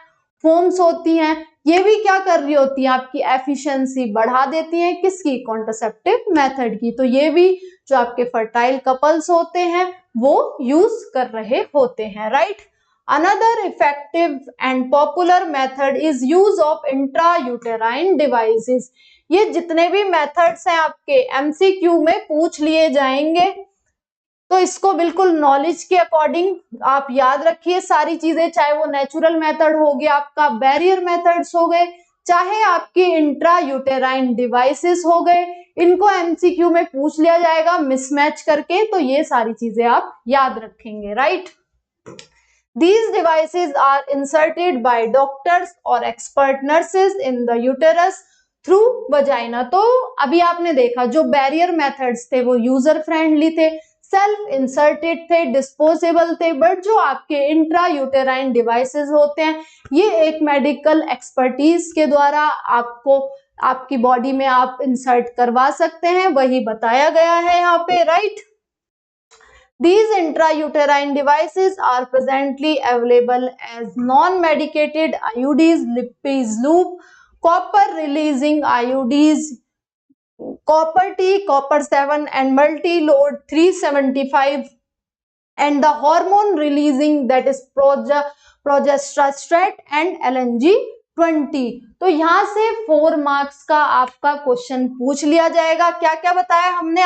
फोम्स होती हैं, ये भी क्या कर रही होती हैं, आपकी एफिशिएंसी बढ़ा देती हैं, किसकी, कॉन्ट्रासेप्टिव मेथड की। तो ये भी जो आपके फर्टाइल कपल्स होते हैं वो यूज कर रहे होते हैं, right. Another effective and popular method is use of intrauterine devices। ये जितने भी मेथड्स हैं आपके एमसीक्यू में पूछ लिए जाएंगे, तो इसको बिल्कुल नॉलेज के अकॉर्डिंग आप याद रखिए सारी चीजें, चाहे वो नेचुरल मेथड हो गया आपका, बैरियर मेथड्स हो गए, चाहे आपकी इंट्रायूटेराइन डिवाइसेस हो गए, इनको एमसीक्यू में पूछ लिया जाएगा मिसमैच करके। तो ये सारी चीजें आप याद रखेंगे, right. These devices are inserted by doctors or expert nurses in the uterus through vagina। तो अभी आपने देखा जो बैरियर मेथड्स थे वो यूजर फ्रेंडली थे, सेल्फ इंसर्टेड थे, डिस्पोजेबल थे, बट जो आपके इंट्रा यूटेराइन डिवाइसेस होते हैं ये एक मेडिकल एक्सपर्टीज के द्वारा आपको आपकी बॉडी में आप इंसर्ट करवा सकते हैं, वही बताया गया है यहाँ पे, right. These intrauterine devices are presently available as non-medicated IUDs, Lippes loop, copper-releasing IUDs, copper T, copper 7 and multi-load 375, and the hormone-releasing that is progesterone and LNG 20। तो यहाँ से 4 मार्क्स का आपका क्वेश्चन पूछ लिया जाएगा। क्या क्या बताया हमने,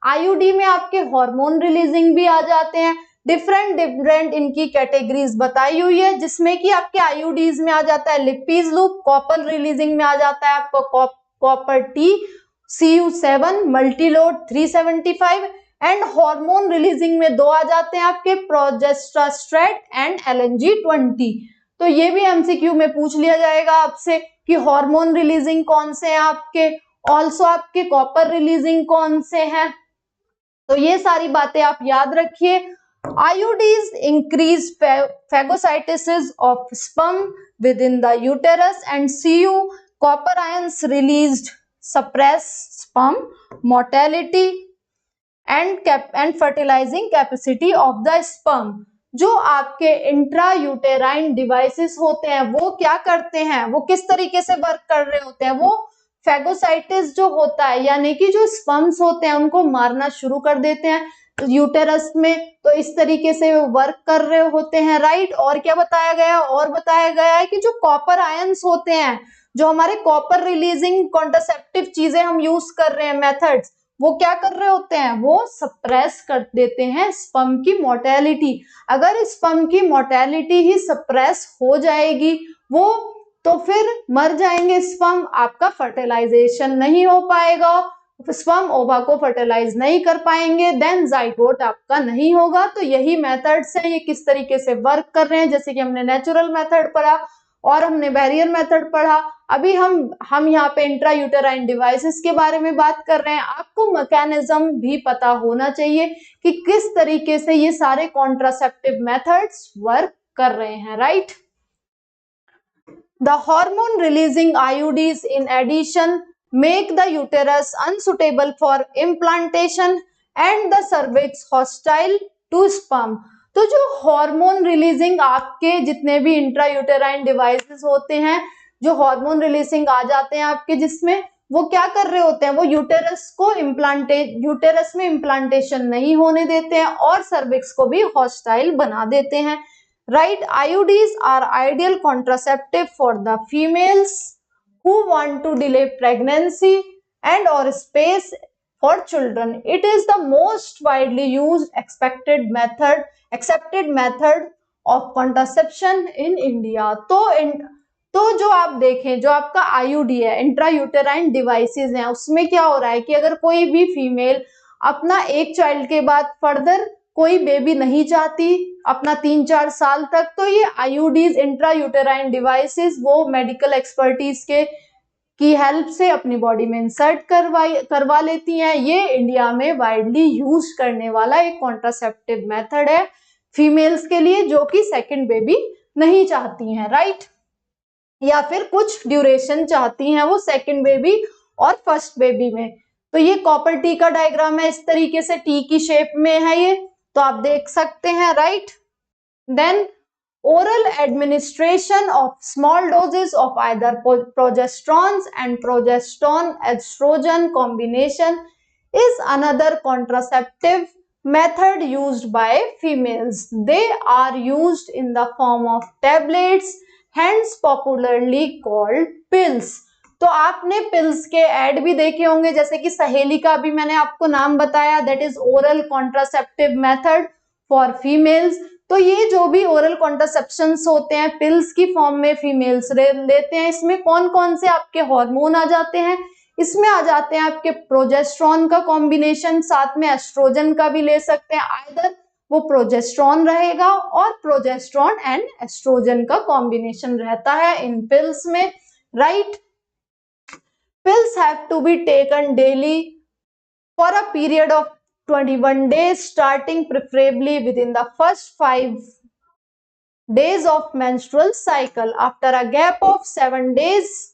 आईयूडी में आपके हार्मोन रिलीजिंग भी आ जाते हैं, डिफरेंट इनकी कैटेगरीज बताई हुई है, जिसमें कि आपके आईयूडीज में आ जाता है लिपीज लूप, कॉपर रिलीजिंग में आ जाता है आपको copper T, CU7, Multiload 375 and hormone releasing में 2 आ जाते हैं आपके प्रोजेस्टेरोन एंड LNG 20। तो ये भी एमसीक्यू में पूछ लिया जाएगा आपसे कि हार्मोन रिलीजिंग कौन से हैं आपके, ऑल्सो आपके कॉपर रिलीजिंग कौन से हैं। तो ये सारी बातें आप याद रखिए। IUDs increase phagocytosis of sperm within the uterus and CU copper ions released suppress sperm motility and fertilizing capacity of the sperm। जो आपके इंट्रा यूटेराइन डिवाइसेस होते हैं वो क्या करते हैं, वो किस तरीके से वर्क कर रहे होते हैं, वो फेगोसाइटिस जो होता है यानी कि जो स्पर्म्स होते हैं उनको मारना शुरू कर देते हैं यूटेरस में। तो इस तरीके से वो वर्क कर रहे होते हैं, राइट। और क्या बताया गया, और बताया गया है कि जो कॉपर आयंस होते हैं, जो हमारे कॉपर रिलीजिंग कॉन्ट्रासेप्टिव चीजें हम यूज कर रहे हैं मेथड्स, वो क्या कर रहे होते हैं, वो सप्रेस कर देते हैं स्पर्म की मोर्टेलिटी। अगर स्पर्म की मोर्टेलिटी ही सप्रेस हो जाएगी वो, तो फिर मर जाएंगे स्पर्म, आपका फर्टिलाइजेशन नहीं हो पाएगा, स्पर्म ओवा को फर्टिलाइज नहीं कर पाएंगे, देन जाइगोट आपका नहीं होगा। तो यही मेथड्स हैं, ये किस तरीके से वर्क कर रहे हैं, जैसे कि हमने नेचुरल मेथड पढ़ा और हमने बैरियर मेथड पढ़ा। अभी हम यहाँ पे इंट्रा यूटेराइन डिवाइसेस के बारे में बात कर रहे हैं। आपको मैकेनिज्म भी पता होना चाहिए कि किस तरीके से ये सारे कॉन्ट्रासेप्टिव मेथड्स वर्क कर रहे हैं, right. The hormone releasing IUDs in addition make the uterus unsuitable for implantation and the cervix hostile to sperm। तो जो हार्मोन रिलीजिंग आपके जितने भी इंट्रा यूटेराइन डिवाइसेस होते हैं, जो हार्मोन रिलीजिंग आ जाते हैं आपके, जिसमें वो क्या कर रहे होते हैं, वो यूटेरस में इम्प्लांटेशन नहीं होने देते हैं और सर्विक्स को भी हॉस्टाइल बना देते हैं, right। IUDs are ideal contraceptive for the females who want to delay pregnancy and or space for children। It is the most widely used accepted method of contraception in India। तो जो आप देखें, जो आपका IUD है, intra uterine devices हैं, उसमें क्या हो रहा है कि अगर कोई भी फीमेल अपना एक चाइल्ड के बाद फर्दर कोई बेबी नहीं चाहती अपना 3-4 साल तक, तो ये IUDs इंट्रा यूटेराइन डिवाइसेस वो मेडिकल एक्सपर्टीज की हेल्प से अपनी बॉडी में इंसर्ट करवा लेती हैं। ये इंडिया में वाइडली यूज करने वाला एक कॉन्ट्रासेप्टिव मेथड है फीमेल्स के लिए जो कि सेकंड बेबी नहीं चाहती हैं, राइट, या फिर कुछ ड्यूरेशन चाहती हैं वो सेकंड बेबी और फर्स्ट बेबी में। तो ये कॉपर टी का डायग्राम है, इस तरीके से टी की शेप में है ये, तो आप देख सकते हैं, राइट। Then oral administration of small doses of either progesterones and progesterone estrogen combination is another contraceptive method used by females। They are used in the form of tablets, hence popularly called pills। तो आपने pills के add भी देखे होंगे, जैसे कि सहेली का भी मैंने आपको नाम बताया, that is oral contraceptive method for females. तो ये जो भी ओरल कॉन्ट्रासेप्शंस होते हैं पिल्स की फॉर्म में फीमेल्स लेते हैं, इसमें कौन कौन से आपके हार्मोन आ जाते हैं, इसमें आ जाते हैं आपके प्रोजेस्टेरॉन का कॉम्बिनेशन, साथ में एस्ट्रोजन का भी ले सकते हैं, आइदर वो प्रोजेस्टेरॉन रहेगा और प्रोजेस्टेरॉन एंड एस्ट्रोजन का कॉम्बिनेशन रहता है इन पिल्स में, right. Pills have to be taken daily for a period of 21 days starting preferably within the first 5 days of menstrual cycle। After a gap of 7 days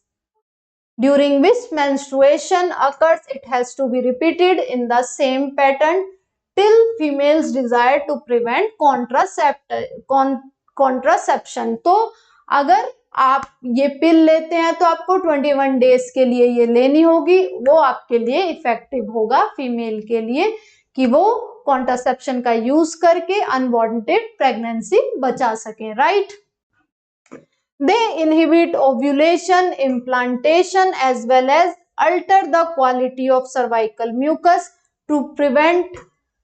during which menstruation occurs, it has to be repeated in the same pattern till females desire to prevent contraception। तो अगर आप ये पिल लेते हैं तो आपको 21 days के लिए ये लेनी होगी, वो आपके लिए इफेक्टिव होगा फीमेल के लिए कि वो कॉन्ट्रासेप्शन का यूज करके अनवांटेड प्रेगनेंसी बचा सके, right. They inhibit ovulation, implantation as well as alter the quality of cervical mucus to prevent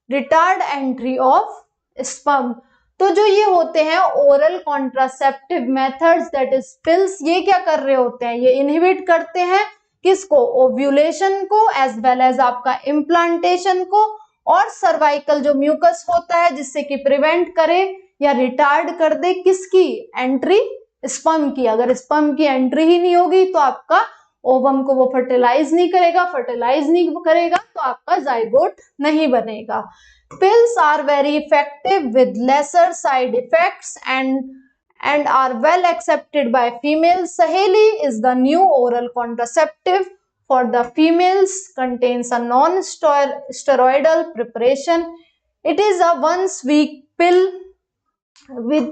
retard entry of sperm. तो जो ये होते हैं oral contraceptive methods that is pills, ये क्या कर रहे होते हैं, ये इनहिबिट करते हैं किसको, ओव्यूलेशन को एज वेल एज आपका इम्प्लांटेशन को, और सर्वाइकल जो म्यूकस होता है जिससे कि प्रिवेंट करे या रिटार्ड कर दे किसकी, एंट्री स्पर्म की, अगर स्पर्म की एंट्री ही नहीं होगी तो आपका ओवम को वो फर्टिलाइज नहीं करेगा, फर्टिलाइज नहीं करेगा तो आपका जाइगोट नहीं बनेगा। Pills are very effective with lesser side effects and are well accepted by females. Saheli is the new oral contraceptive for the females, contains a non-steroidal preparation. It is a once-week pill with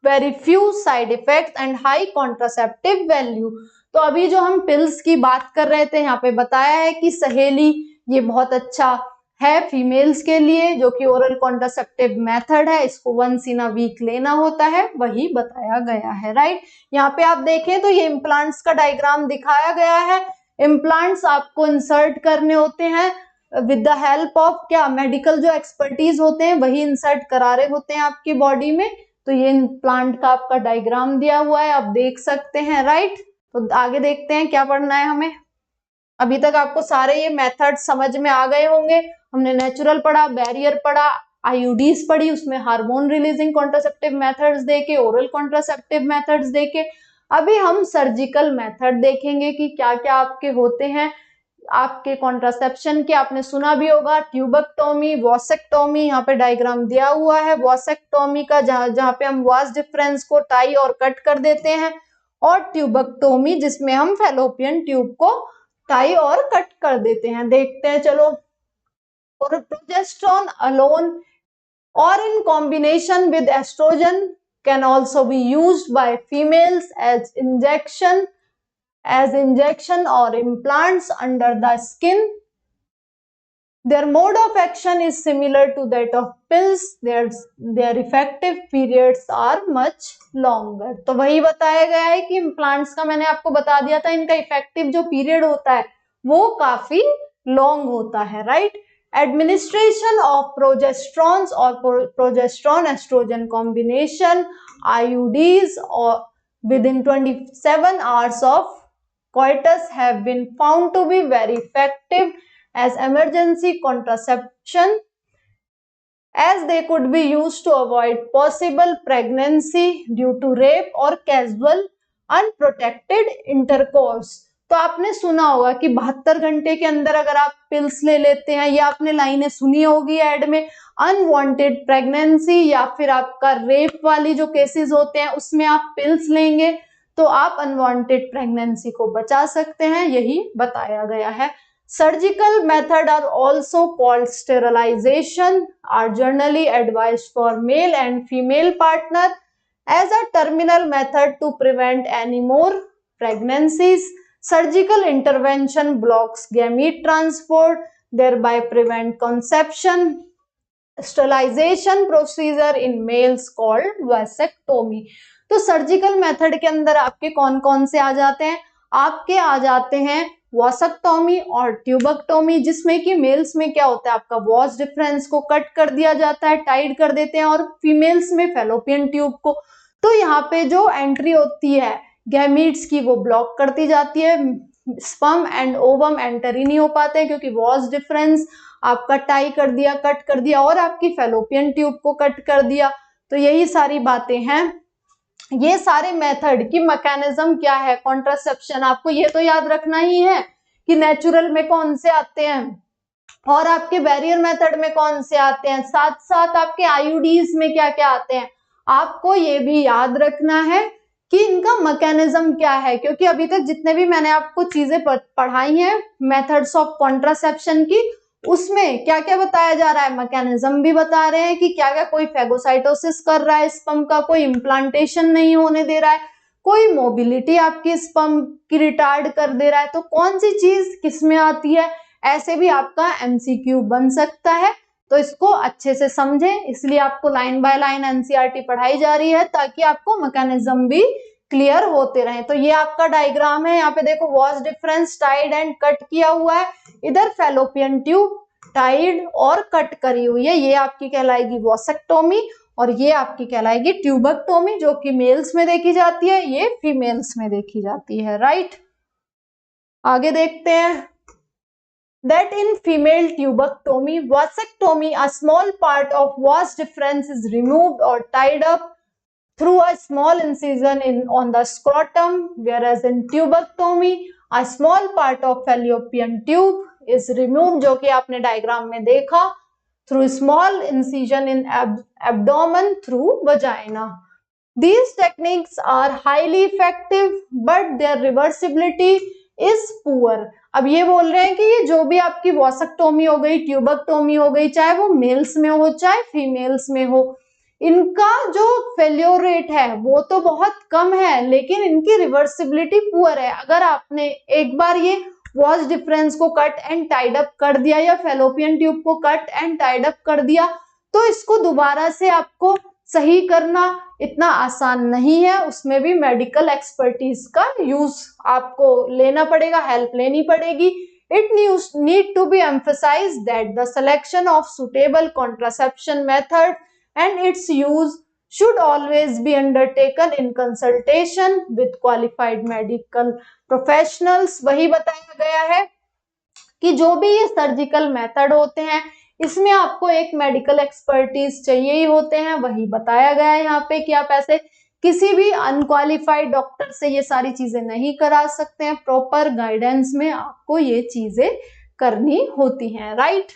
very few side effects and high contraceptive value. तो अभी जो हम pills की बात कर रहे थे, यहाँ पे बताया है कि सहेली ये बहुत अच्छा है फीमेल्स के लिए, जो कि ओरल कॉन्ट्रासेप्टिव मेथड है, इसको वंस इन अ वीक लेना होता है, वही बताया गया है, राइट। यहाँ पे आप देखें तो ये इम्प्लांट्स का डायग्राम दिखाया गया है। इम्प्लांट्स आपको इंसर्ट करने होते हैं विद द हेल्प ऑफ क्या, मेडिकल जो एक्सपर्टीज होते हैं वही इंसर्ट करा रहे होते हैं आपकी बॉडी में। तो ये इम्प्लांट का आपका डायग्राम दिया हुआ है, आप देख सकते हैं, राइट। तो आगे देखते हैं क्या पढ़ना है हमें। अभी तक आपको सारे ये मेथड समझ में आ गए होंगे। हमने नेचुरल पढ़ा, बैरियर पढ़ा, आईयूडीज पढ़ी, उसमें हार्मोन रिलीजिंग कॉन्ट्रासेप्टिव मेथड्स देके, ओरल कॉन्ट्रासेप्टिव मेथड्स देके। अभी हम सर्जिकल मेथड देखेंगे कि क्या क्या आपके होते हैं आपके कॉन्ट्रासेप्शन के। आपने सुना भी होगा ट्यूबेक्टोमी, वॉसेक्टोमी, यहाँ पे डायग्राम दिया हुआ है वॉसेक्टोमी का, जहाँ पे हम वास डिफरेंस को टाई और कट कर देते हैं, और ट्यूबेक्टोमी जिसमें हम फैलोपियन ट्यूब को टाई और कट कर देते हैं। देखते हैं चलो। और प्रोजेस्टेरोन अलोन और in combination with estrogen can also be used by females as injection or implants under the skin. Their mode of action is similar to that of pills. Their effective periods are much longer. तो वही बताया गया है कि implants का मैंने आपको बता दिया था, इनका इफेक्टिव जो पीरियड होता है वो काफी लॉन्ग होता है, right. Administration of progesterones or progesterone estrogen combination IUDs or within 27 hours of coitus have been found to be very effective as emergency contraception, as they could be used to avoid possible pregnancy due to rape or casual unprotected intercourse. तो आपने सुना होगा कि 72 घंटे के अंदर अगर आप पिल्स ले लेते हैं, या आपने लाइनें सुनी होगी एड में, अनवांटेड प्रेगनेंसी या फिर आपका रेप वाली जो केसेस होते हैं उसमें आप पिल्स लेंगे तो आप अनवांटेड प्रेगनेंसी को बचा सकते हैं, यही बताया गया है। Surgical method are also called sterilisation, are generally advised for male and female partner as a terminal method to prevent any more pregnancies. Surgical intervention blocks gamete transport, thereby prevent conception. Sterilization procedure in males called vasectomy. तो surgical method के अंदर आपके कौन कौन से आ जाते हैं? आपके आ जाते हैं वॉसेक्टोमी और ट्यूबेक्टोमी, जिसमें कि मेल्स में क्या होता है, आपका वॉस डिफरेंस को कट कर दिया जाता है, टाइट कर देते हैं, और फीमेल्स में फैलोपियन ट्यूब को। तो यहाँ पे जो एंट्री होती है गैमीट्स की वो ब्लॉक करती जाती है, स्पर्म एंड ओवम एंटर ही नहीं हो पाते हैं क्योंकि वॉस डिफरेंस आपका टाई कर दिया, कट कर दिया, और आपकी फैलोपियन ट्यूब को कट कर दिया। तो यही सारी बातें हैं। ये सारे मेथड की मैकेनिज्म क्या है कॉन्ट्रासेप्शन, आपको ये तो याद रखना ही है कि नेचुरल में कौन से आते हैं और आपके बैरियर मेथड में कौन से आते हैं, साथ साथ आपके आईयूडीज में क्या क्या आते हैं। आपको ये भी याद रखना है कि इनका मैकेनिज्म क्या है, क्योंकि अभी तक जितने भी मैंने आपको चीजें पढ़ाई हैं मेथड्स ऑफ कॉन्ट्रासेप्शन की, उसमें क्या क्या बताया जा रहा है, मैकेनिज्म भी बता रहे हैं कि क्या क्या कोई फेगोसाइटोसिस कर रहा है स्पर्म का, कोई इम्प्लांटेशन नहीं होने दे रहा है, कोई मोबिलिटी आपकी स्पर्म की रिटार्ड कर दे रहा है, तो कौन सी चीज किसमें आती है, ऐसे भी आपका एमसीक्यू बन सकता है। तो इसको अच्छे से समझें, इसलिए आपको लाइन बाय लाइन एनसीईआरटी पढ़ाई जा रही है ताकि आपको मैकेनिज्म भी क्लियर होते रहे। तो ये आपका डायग्राम है, यहाँ पे देखो vas deferens tied and cut किया हुआ है, इधर फैलोपियन ट्यूब टाइड और कट करी हुई है, ये आपकी कहलाएगी वॉसेक्टोमी, और ये आपकी कहलाएगी ट्यूबेक्टोमी, जो कि मेल्स में देखी जाती है, ये फीमेल्स में देखी जाती है, राइट। आगे देखते हैं। That in female tubectomy, vasectomy, a small part of vas deferens is removed or tied up through a small incision on the scrotum, whereas in tubectomy a small part of fallopian tube is removed, जो कि आपने diagram में देखा, through small incision in abdomen through vagina. These techniques are highly effective, but their reversibility is poor. अब ये बोल रहे हैं कि ये जो भी आपकी वॉसेक्टोमी हो गई, ट्यूबेक्टोमी हो गई, चाहे वो मेल्स में हो चाहे फीमेल्स में हो, इनका जो फेल्योर रेट है वो तो बहुत कम है, लेकिन इनकी रिवर्सिबिलिटी पुअर है. अगर आपने एक बार ये वॉज डिफरेंस को कट एंड टाइड अप कर दिया या फेलोपियन ट्यूब को कट एंड टाइड अप कर दिया, तो इसको दोबारा से आपको सही करना इतना आसान नहीं है. उसमें भी मेडिकल एक्सपर्टीज का यूज आपको लेना पड़ेगा, हेल्प लेनी पड़ेगी. It need to be emphasized that the selection of suitable contraception method and its use should always be undertaken in consultation with qualified medical professionals. वही बताया गया है कि जो भी ये सर्जिकल मेथड होते हैं इसमें आपको एक मेडिकल एक्सपर्टीज चाहिए ही होते हैं. वही बताया गया है यहाँ पे कि आप ऐसे किसी भी अनक्वालिफाइड डॉक्टर से ये सारी चीजें नहीं करा सकते हैं. प्रॉपर गाइडेंस में आपको ये चीजें करनी होती हैं, right.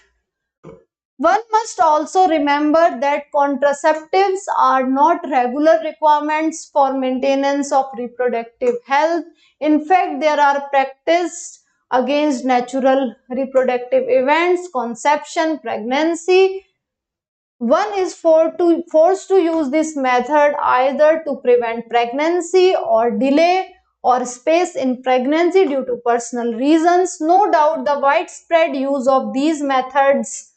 One must also remember that contraceptives are not regular requirements for maintenance of reproductive health. In fact, there are practiced against natural reproductive events, conception, pregnancy. One is forced to use this method either to prevent pregnancy or delay or space in pregnancy due to personal reasons. No doubt the widespread use of these methods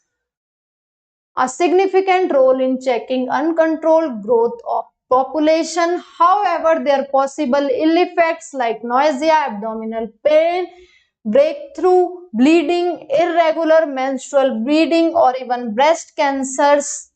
a significant role in checking uncontrolled growth of population. However, their possible ill effects like nausea, abdominal pain, breakthrough bleeding, irregular menstrual bleeding, or even breast cancers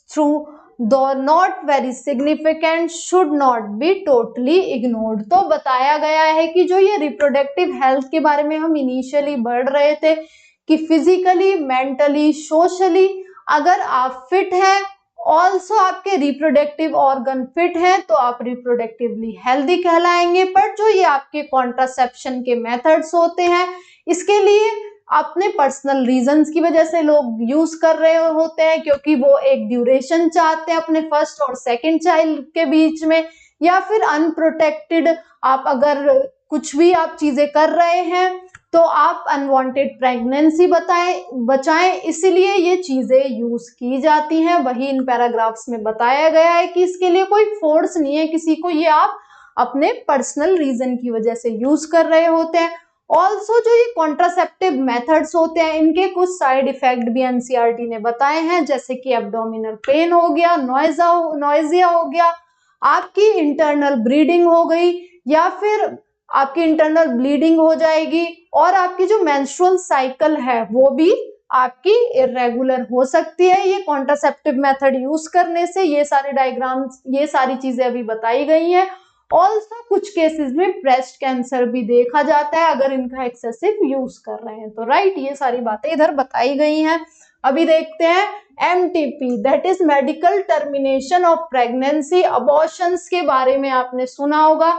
through though not very significant should not be totally ignored. तो बताया गया है कि जो ये reproductive health के बारे में हम इनिशियली बढ़ रहे थे कि फिजिकली, मेंटली, सोशली अगर आप फिट हैं, ऑल्सो आपके रिप्रोडक्टिव ऑर्गन फिट हैं, तो आप रिप्रोडक्टिवली हेल्दी कहलाएंगे. पर जो ये आपके कॉन्ट्रासेप्शन के मेथड्स होते हैं इसके लिए अपने पर्सनल रीजंस की वजह से लोग यूज कर रहे होते हैं, क्योंकि वो एक ड्यूरेशन चाहते हैं अपने फर्स्ट और सेकंड चाइल्ड के बीच में, या फिर अनप्रोटेक्टेड आप अगर कुछ भी आप चीजें कर रहे हैं तो आप अनवांटेड प्रेगनेंसी बचाएं, इसीलिए ये चीजें यूज की जाती हैं. वही इन पैराग्राफ्स में बताया गया है कि इसके लिए कोई फोर्स नहीं है किसी को, ये आप अपने पर्सनल रीजन की वजह से यूज कर रहे होते हैं. ऑल्सो जो ये कॉन्ट्रासेप्टिव मेथड्स होते हैं इनके कुछ साइड इफेक्ट भी एनसीईआरटी ने बताए हैं, जैसे कि एब्डोमिनल पेन हो गया, नॉइजिया हो गया, आपकी इंटरनल ब्लीडिंग हो गई या फिर आपकी इंटरनल ब्लीडिंग हो जाएगी, और आपकी जो मेंस्ट्रुअल साइकिल है वो भी आपकी इरेगुलर हो सकती है. ये कॉन्ट्रासेप्टिव मेथड यूज करने से ये सारे डायग्राम्स, ये सारी चीजें अभी बताई गई हैं. ऑल्सो कुछ केसेस में ब्रेस्ट कैंसर भी देखा जाता है अगर इनका एक्सेसिव यूज कर रहे हैं, तो राइट ये सारी बातें इधर बताई गई हैं. अभी देखते हैं MTP, that is medical termination of pregnancy. Abortions के बारे में आपने सुना होगा,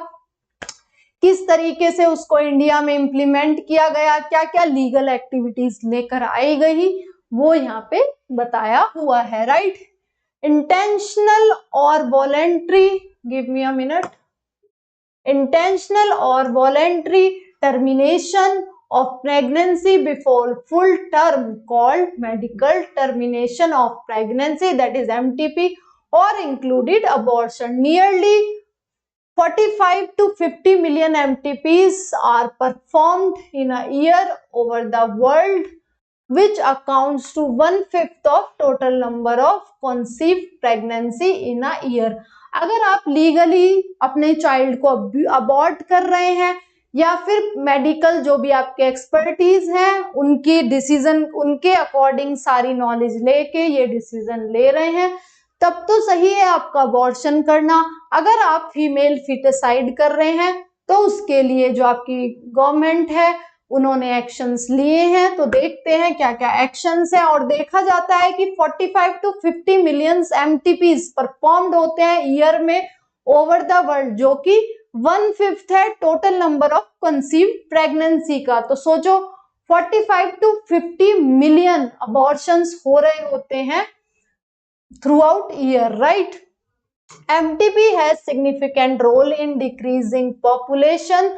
किस तरीके से उसको इंडिया में इम्प्लीमेंट किया गया, क्या क्या लीगल एक्टिविटीज लेकर आई गई, वो यहाँ पे बताया हुआ है, राइट. इंटेंशनल और voluntary, give me a minute, intentional or voluntary termination of pregnancy before full term called medical termination of pregnancy, that is MTP, or included abortion. Nearly 45 to 50 million MTPs are performed in a year over the world, which accounts to 1/5 of total number of conceived pregnancy in a year. अगर आप legally अपने child को abort कर रहे हैं या फिर medical जो भी आपके एक्सपर्टीज हैं उनकी डिसीजन, उनके अकॉर्डिंग सारी नॉलेज लेके ये डिसीजन ले रहे हैं, तब तो सही है आपका अबॉर्शन करना. अगर आप फीमेल फिटिसाइड कर रहे हैं तो उसके लिए जो आपकी गवर्नमेंट है उन्होंने एक्शंस लिए हैं। तो देखते हैं क्या क्या एक्शंस हैं। और देखा जाता है कि 45 to 50 मिलियंस एमटीपीज परफॉर्म्ड होते हैं ईयर में ओवर द वर्ल्ड, जो कि 1/5 है total number of conceived pregnancy का। तो सोचो 45 to 50 मिलियन अबॉर्शंस हो रहे होते हैं throughout year, right? MTP has significant role in decreasing population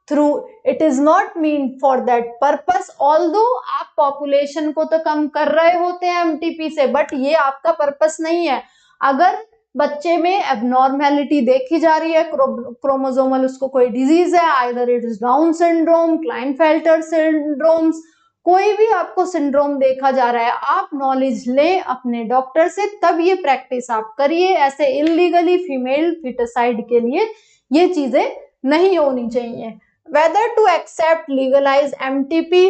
through it is not meant for that purpose, although आप population को तो कम कर रहे होते हैं MTP से, बट ये आपका पर्पस नहीं है। अगर बच्चे में एबनॉर्मेलिटी देखी जा रही है, क्रोमोसोमल उसको कोई डिजीज है, either it is down syndrome, Klinefelter syndromes, कोई भी आपको सिंड्रोम देखा जा रहा है, आप नॉलेज लें अपने डॉक्टर से, तब ये प्रैक्टिस आप करिए। ऐसे इलीगली फीमेल फिटिसाइड के लिए ये चीजें नहीं होनी चाहिए। Whether to accept legalize MTP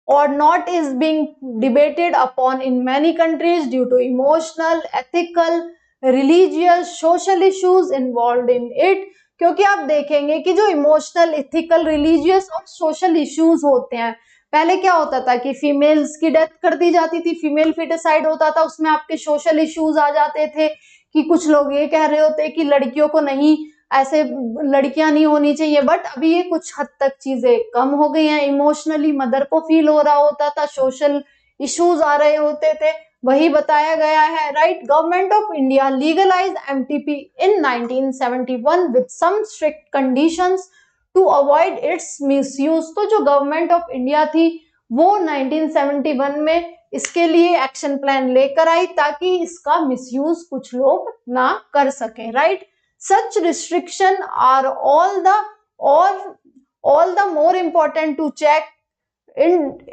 or not is being debated upon in many countries due to emotional, ethical, religious, social issues involved in it। क्योंकि आप देखेंगे कि जो इमोशनल, इथिकल, रिलीजियस और सोशल इश्यूज होते हैं, पहले क्या होता था कि फीमेल्स की डेथ कर दी जाती थी, फीमेल फिटिसाइड होता था, उसमें आपके सोशल इश्यूज आ जाते थे कि कुछ लोग ये कह रहे होते कि लड़कियों को नहीं, ऐसे लड़कियां नहीं होनी चाहिए, बट अभी ये कुछ हद तक चीजें कम हो गई हैं। इमोशनली मदर को फील हो रहा होता था, सोशल इश्यूज आ रहे होते थे, वही बताया गया है, right? Government of India legalise MTP in 1971 with some strict conditions to avoid its misuse. तो जो गवर्नमेंट ऑफ इंडिया थी वो 1971 में इसके लिए एक्शन प्लान लेकर आई ताकि इसका मिसयूज कुछ लोग ना कर सके, right? Such restriction are all the more important to check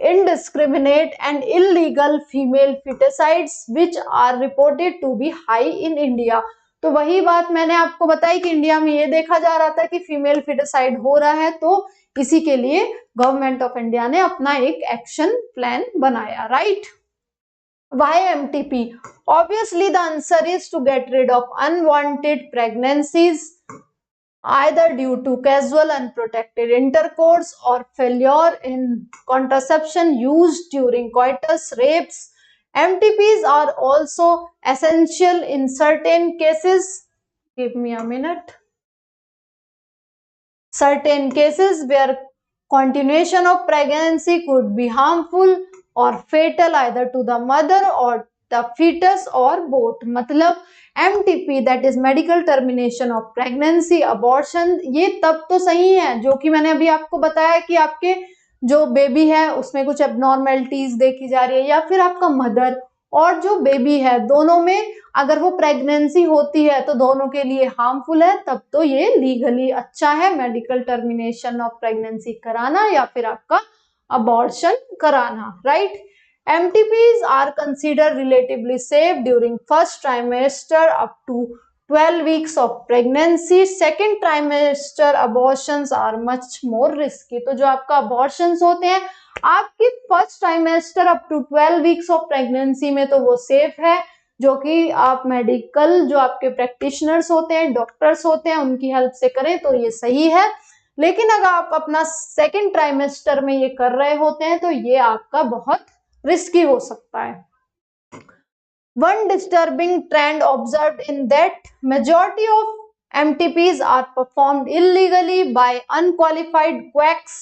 indiscriminate and illegal female feticides which are reported to be high in India। तो वही बात मैंने आपको बताई कि इंडिया में ये देखा जा रहा था कि फीमेल फिटिसाइड हो रहा है, तो इसी के लिए गवर्नमेंट ऑफ इंडिया ने अपना एक एक्शन प्लान बनाया, right? Why MTP? Obviously, the answer is to get rid of unwanted pregnancies, either due to casual unprotected intercourse or failure in contraception used during coitus, rapes. MTPs are also essential in certain cases. Give me a minute. Certain cases where continuation of pregnancy could be harmful और fatal either to the mother or the fetus or both। मतलब MTP that is medical termination of pregnancy, abortion, ये तब तो सही है जो कि मैंने अभी आपको बताया कि आपके जो बेबी है उसमें कुछ एबनॉर्मेलिटीज देखी जा रही है, या फिर आपका मदर और जो बेबी है दोनों में अगर वो प्रेगनेंसी होती है तो दोनों के लिए हार्मफुल है, तब तो ये लीगली अच्छा है मेडिकल टर्मिनेशन ऑफ प्रेगनेंसी कराना या फिर आपका abortion कराना, right? MTPs are considered relatively safe during first trimester up to 12 weeks of pregnancy. Second trimester abortions are much more risky। तो जो आपका abortions होते हैं आपकी first trimester up to 12 weeks of pregnancy में तो वो सेफ है, जो कि आप मेडिकल जो आपके प्रैक्टिशनर्स होते हैं, डॉक्टर्स होते हैं, उनकी हेल्प से करें तो ये सही है। लेकिन अगर आप अपना सेकेंड ट्राइमेस्टर में ये कर रहे होते हैं तो ये आपका बहुत रिस्की हो सकता है। One disturbing trend observed in that majority of MTPs are performed illegally by unqualified quacks,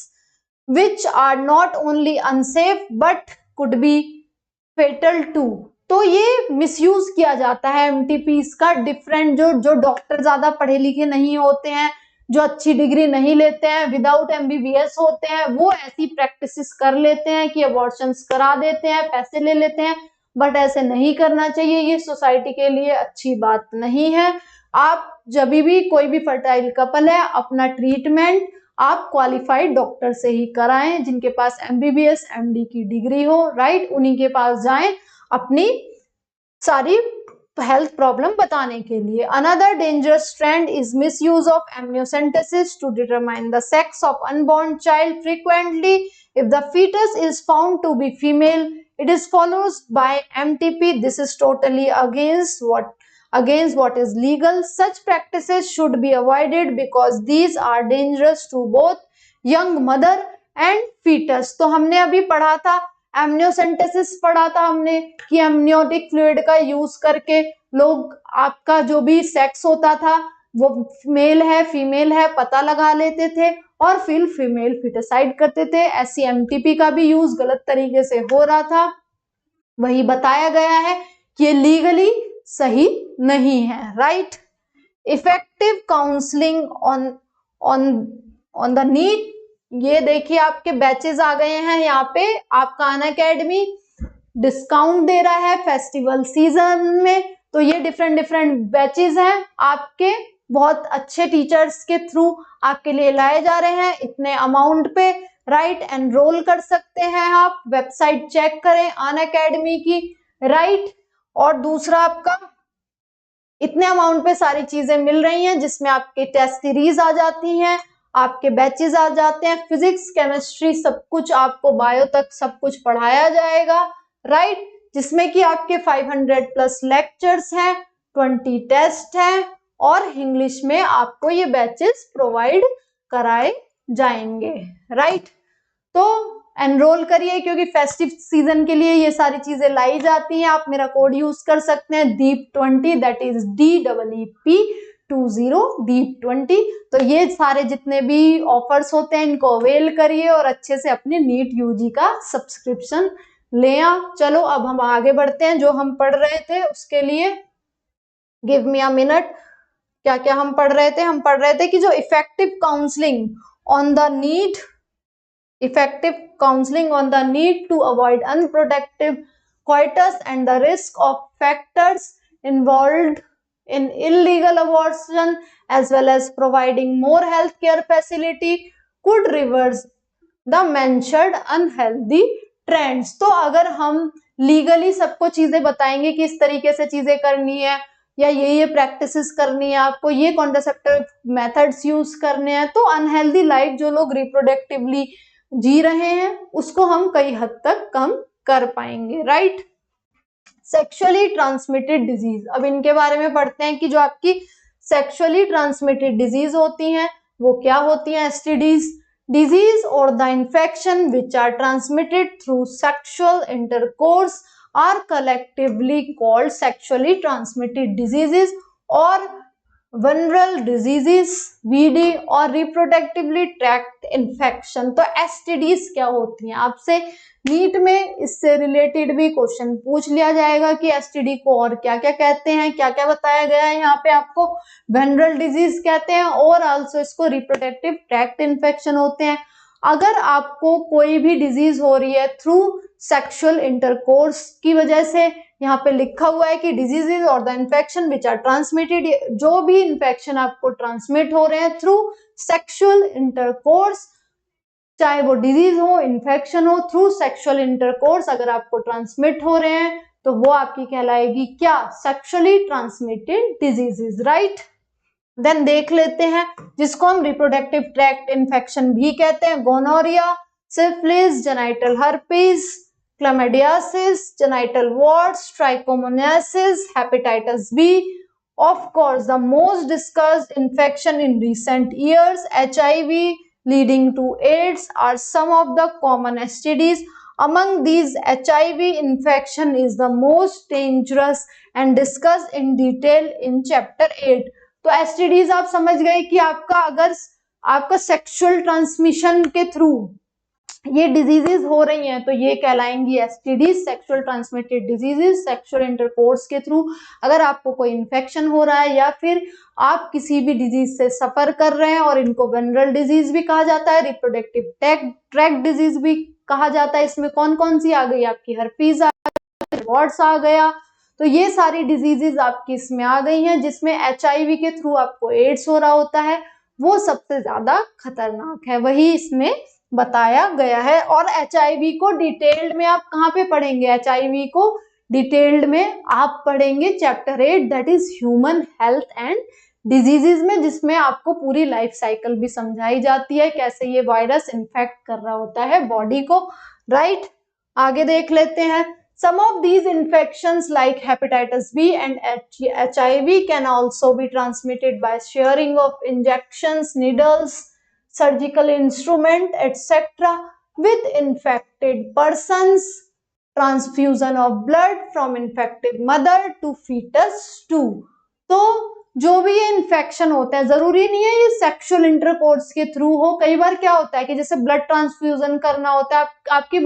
which are not only unsafe but could be fatal too। तो ये मिसयूज किया जाता है MTPs का। डिफरेंट जो डॉक्टर ज्यादा पढ़े लिखे नहीं होते हैं, जो अच्छी डिग्री नहीं लेते हैं, विदाउट MBBS होते हैं, वो ऐसी प्रैक्टिसेस कर लेते हैं कि अबॉर्शंस करा देते हैं, पैसे ले लेते हैं, बट ऐसे नहीं करना चाहिए, ये सोसाइटी के लिए अच्छी बात नहीं है। आप जब भी कोई भी फर्टाइल कपल है अपना ट्रीटमेंट आप क्वालिफाइड डॉक्टर से ही कराएं, जिनके पास MBBS MD की डिग्री हो, राइट? उन्हीं के पास जाएं अपनी सारी हेल्थ प्रॉब्लम बताने के लिए। Another dangerous trend is misuse of amniocentesis to determine the sex of unborn child. Frequently if the foetus is found to be female it is followed by MTP। This is totally against what is legal। Such practices should be avoided because these are dangerous to both young mother and fetus. तो हमने अभी पढ़ा था amniocentesis पढ़ा था हमने कि amniotic fluid का यूज करके लोग आपका जो भी सेक्स होता था वो मेल है फीमेल है पता लगा लेते थे और फिर फीमेल फिटिसाइड करते थे। SCMTP का भी यूज गलत तरीके से हो रहा था, वही बताया गया है कि ये लीगली सही नहीं है, right. Effective counselling on on on the need, ये देखिए आपके बैचेस आ गए हैं यहाँ पे। आपका अनअकैडमी डिस्काउंट दे रहा है फेस्टिवल सीजन में, तो ये डिफरेंट बैचेस हैं आपके, बहुत अच्छे टीचर्स के थ्रू आपके लिए लाए जा रहे हैं इतने अमाउंट पे, राइट। एनरोल कर सकते हैं आप, वेबसाइट चेक करें अनअकैडमी की, राइट। और दूसरा आपका इतने अमाउंट पे सारी चीजें मिल रही हैं जिसमें आपके टेस्ट सीरीज आ जाती हैं, आपके बैचेस आ जाते हैं, फिजिक्स केमिस्ट्री सब कुछ आपको, बायो तक सब कुछ पढ़ाया जाएगा, राइट। जिसमें कि आपके 500 प्लस लेक्चर्स हैं, 20 टेस्ट हैं और इंग्लिश में आपको ये बैचेस प्रोवाइड कराए जाएंगे, राइट। तो एनरोल करिए क्योंकि फेस्टिव सीजन के लिए ये सारी चीजें लाई जाती हैं। आप मेरा कोड यूज कर सकते हैं DEEP20, that is DEEP20, DEEP20। तो ये सारे जितने भी ऑफर्स होते हैं इनको अवेल करिए और अच्छे से अपने नीट यूजी का सब्सक्रिप्शन ले आ। चलो अब हम आगे बढ़ते हैं, जो हम पढ़ रहे थे उसके लिए गिव मी अ मिनट। क्या क्या हम पढ़ रहे थे? हम पढ़ रहे थे कि जो effective counselling on the need, effective counseling on the need to avoid unprotected coitus and the risk of factors involved in illegal abortion as well as providing more healthcare facility could reverse the mentioned unhealthy trends। तो अगर हम legally सबको चीजें बताएंगे कि इस तरीके से चीजें करनी है या ये प्रैक्टिसेस करनी है, आपको ये कॉन्ट्रासेप्टिव मेथड्स यूज करने हैं, तो अनहेल्दी लाइफ जो लोग रिप्रोडक्टिवली जी रहे हैं उसको हम कई हद तक कम कर पाएंगे, राइट। सेक्सुअली ट्रांसमिटेड डिजीज, अब इनके बारे में पढ़ते हैं कि जो आपकी सेक्सुअली ट्रांसमिटेड डिजीज होती हैं वो क्या होती हैं। STDs, डिजीज और the infection which are transmitted through sexual intercourse are collectively called sexually transmitted diseases और वनरल डिजीजेस, VD और रिप्रोडक्टिवली ट्रैक्ट इन्फेक्शन। तो STDs क्या होती हैं, आपसे नीट में इससे रिलेटेड भी क्वेश्चन पूछ लिया जाएगा कि STD को और क्या क्या कहते हैं, क्या क्या बताया गया है यहाँ पे। आपको वनरल डिजीज कहते हैं और आल्सो इसको रिप्रोडक्टिव ट्रैक्ट इन्फेक्शन होते हैं। अगर आपको कोई भी डिजीज हो रही है थ्रू सेक्सुअल इंटरकोर्स की वजह से, यहाँ पे लिखा हुआ है कि डिजीजेज और the infection which are transmitted, जो भी इन्फेक्शन आपको ट्रांसमिट हो रहे हैं थ्रू सेक्सुअल इंटरकोर्स, चाहे वो डिजीज हो इन्फेक्शन हो, थ्रू सेक्सुअल इंटरकोर्स अगर आपको ट्रांसमिट हो रहे हैं तो वो आपकी कहलाएगी क्या, sexually transmitted diseases, right. Then देख लेते हैं जिसको हम रिप्रोडक्टिव ट्रैक्ट इन्फेक्शन भी कहते हैं। Gonorrhoea, syphilis, genital herpes, chlamydiasis, genital warts, trichomoniasis, hepatitis B, of course the most discussed infection in recent years, HIV leading to AIDS are some of the common STDs. Among these, HIV infection is the most dangerous and discussed in detail in chapter 8। तो STDs आप समझ गए कि आपका अगर आपका sexual transmission के through ये डिजीजेस हो रही हैं तो ये कहलाएंगी STDs, sexual transmitted diseases. Sexual intercourse के थ्रू अगर आपको कोई इन्फेक्शन हो रहा है या फिर आप किसी भी डिजीज से सफर कर रहे हैं, और इनको वनरल डिजीज भी कहा जाता है, रिप्रोडक्टिव ट्रैक्ट डिजीज भी कहा जाता है। इसमें कौन कौन सी आ गई, आपकी हर्पीज आ गई, वार्ट्स आ गया, तो ये सारी डिजीजेस आपकी इसमें आ गई हैं। जिसमें HIV के थ्रू आपको एड्स हो रहा होता है वो सबसे ज्यादा खतरनाक है, वही इसमें बताया गया है। और HIV को डिटेल्ड में आप कहाँ पे पढ़ेंगे, HIV को डिटेल्ड में आप पढ़ेंगे chapter 8 that is human health and diseases में, जिसमें आपको पूरी लाइफ साइकिल भी समझाई जाती है, कैसे ये वायरस इन्फेक्ट कर रहा होता है बॉडी को, राइट। आगे देख लेते हैं। Some of these infections like hepatitis B and HIV can also be transmitted by sharing of injections, needles, surgical instrument, etc. with infected persons, transfusion of blood from infected mother to fetus too. तो जो भी ये infection होता है, जरूरी नहीं है ये सेक्सुअल इंटरकोर्स के थ्रू हो, कई बार क्या होता है कि जैसे ब्लड ट्रांसफ्यूजन करना होता है, आपकी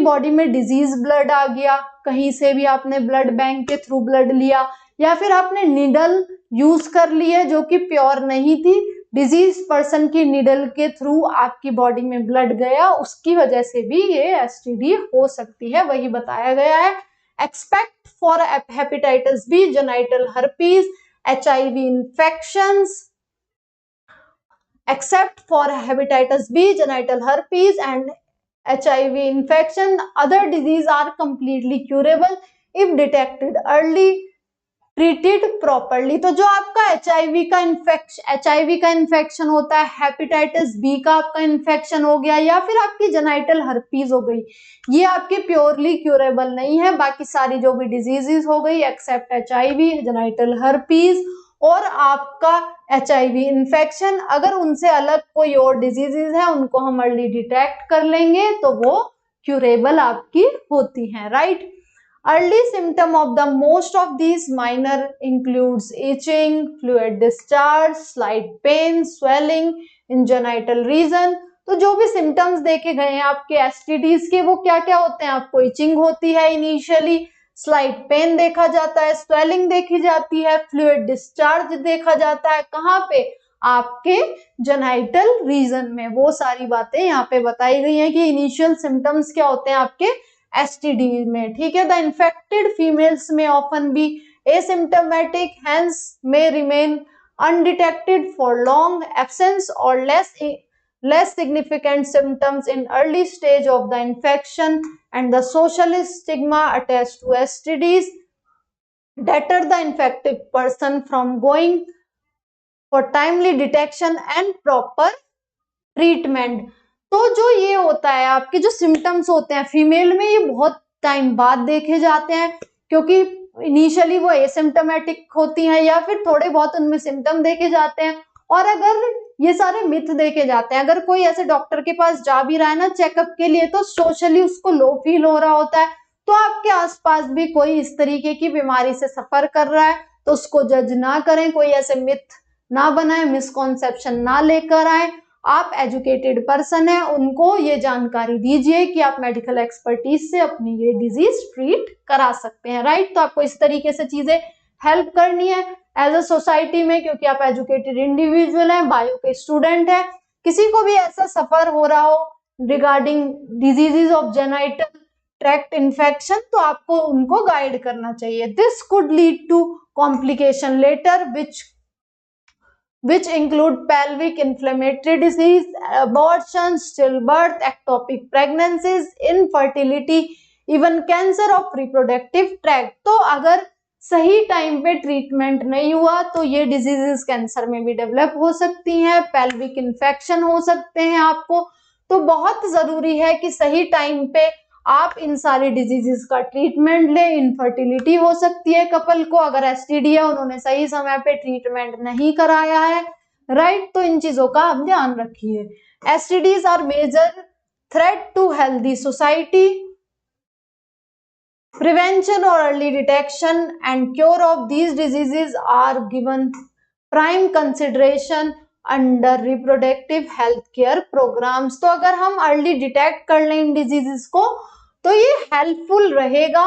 बॉडी में डिजीज ब्लड आ गया, कहीं से भी आपने ब्लड बैंक के थ्रू ब्लड लिया, या फिर आपने निडल यूज कर ली है जो कि प्योर नहीं थी, डिजीज पर्सन की निडल के थ्रू आपकी बॉडी में ब्लड गया, उसकी वजह से भी ये एसटीडी हो सकती है, वही बताया गया है। Expect for hepatitis B, genital herpes, HIV infections, except for hepatitis B, genital herpes and HIV infection, other diseases are completely curable if detected early, treated properly। तो जो आपका HIV का इन्फेक्शन होता है, हेपेटाइटिस बी का आपका infection हो गया, या फिर आपकी जेनिटल हर्पीज हो गई, ये आपके प्योरली क्यूरेबल नहीं है। बाकी सारी जो भी डिजीजेस हो गई एक्सेप्ट HIV, जेनिटल हर्पीज और आपका HIV इन्फेक्शन, अगर उनसे अलग कोई और डिजीजेस है उनको हम अर्ली डिटेक्ट कर लेंगे तो वो क्यूरेबल आपकी होती हैं, right. Early symptom of the most of these minor includes itching, fluid discharge, slight pain, swelling in genital region। तो जो भी सिम्टम्स देखे गए हैं आपके एसटीडीज के वो क्या क्या होते हैं, आपको इचिंग होती है इनिशियली, स्लाइट पेन देखा जाता है, स्वेलिंग देखी जाती है, फ्लूइड डिस्चार्ज देखा जाता है, कहाँ पे, आपके जेनाइटल रीजन में। वो सारी बातें यहाँ पे बताई गई हैं कि इनिशियल सिम्टम्स क्या होते हैं आपके एसटीडी में, ठीक है। द इन्फेक्टेड फीमेल्स में often be asymptomatic, hence may remain undetected for long absence or less significant symptoms in early stage of the infection, and the social stigma attached to STDs deter the infected person from going for timely detection and proper treatment। तो जो ये होता है आपके जो symptoms होते हैं female में ये बहुत टाइम बाद देखे जाते हैं, क्योंकि इनिशियली वो एसिम्टोमेटिक होती हैं या फिर थोड़े बहुत उनमें सिम्टम देखे जाते हैं। और अगर ये सारे मिथ देखे जाते हैं, अगर कोई ऐसे डॉक्टर के पास जा भी रहा है ना चेकअप के लिए तो सोशली उसको लो फील हो रहा होता है, तो आपके आसपास भी कोई इस तरीके की बीमारी से सफर कर रहा है तो उसको जज ना करें, कोई ऐसे मिथ ना बनाए, मिसकॉन्सेप्शन ना लेकर आए। आप एजुकेटेड पर्सन है, उनको ये जानकारी दीजिए कि आप मेडिकल एक्सपर्टीज से अपनी ये डिजीज ट्रीट करा सकते हैं, राइट। तो आपको इस तरीके से चीजें हेल्प करनी है एज अ सोसाइटी में, क्योंकि आप एजुकेटेड इंडिविजुअल हैं, बायो के स्टूडेंट हैं। किसी को भी ऐसा सफर हो रहा हो regarding diseases of genital tract infection तो आपको उनको गाइड करना चाहिए। This could lead to complication later which include pelvic inflammatory disease, abortion, stillbirth, ectopic pregnancies, infertility, even cancer of reproductive tract। तो अगर सही टाइम पे ट्रीटमेंट नहीं हुआ तो ये डिजीजेस कैंसर में भी डेवलप हो सकती हैं, पेल्विक इन्फेक्शन हो सकते हैं आपको। तो बहुत जरूरी है कि सही टाइम पे आप इन सारी डिजीजेस का ट्रीटमेंट ले। इनफर्टिलिटी हो सकती है कपल को, अगर एसटीडी है उन्होंने सही समय पे ट्रीटमेंट नहीं कराया है, राइट। तो इन चीजों का आप ध्यान रखिए। STDs are major threat to healthy society. Prevention or early detection and cure of these diseases are given prime consideration under reproductive health care programs। तो अगर हम अर्ली डिटेक्ट कर लें इन डिजीजेस को तो ये हेल्पफुल रहेगा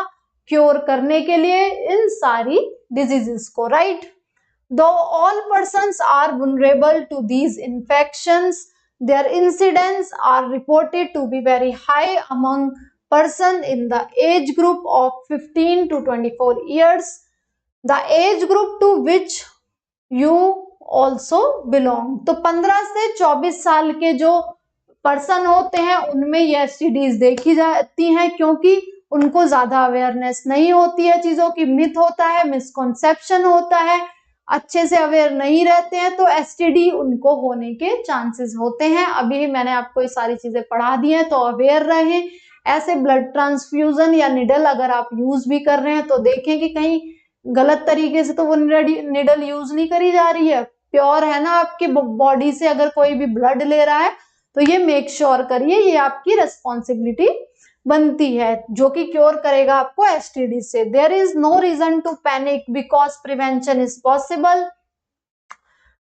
क्योर करने के लिए इन सारी डिजीजेस को, right. Though all persons are vulnerable to these infections, their incidence are reported to be very high among person in the age group of 15 to 24 years, the age group to which you also belong। तो 15 से 24 साल के जो person होते हैं उनमें ये STDs देखी जाती हैं, क्योंकि उनको ज्यादा अवेयरनेस नहीं होती है चीजों की, मिथ होता है, मिसकॉन्सेप्शन होता है, अच्छे से अवेयर नहीं रहते हैं, तो एसटीडी उनको होने के चांसेस होते हैं। अभी मैंने आपको ये सारी चीजें पढ़ा दी हैं, तो अवेयर रहें। ऐसे ब्लड ट्रांसफ्यूजन या निडल अगर आप यूज भी कर रहे हैं तो देखें कि कहीं गलत तरीके से तो वो निडल यूज नहीं करी जा रही है, प्योर है ना आपके बॉडी से, अगर कोई भी ब्लड ले रहा है तो ये मेक श्योर करिए, ये आपकी रिस्पॉन्सिबिलिटी बनती है, जो कि क्योर करेगा आपको एसटीडी से। There is no reason to panic because prevention is possible.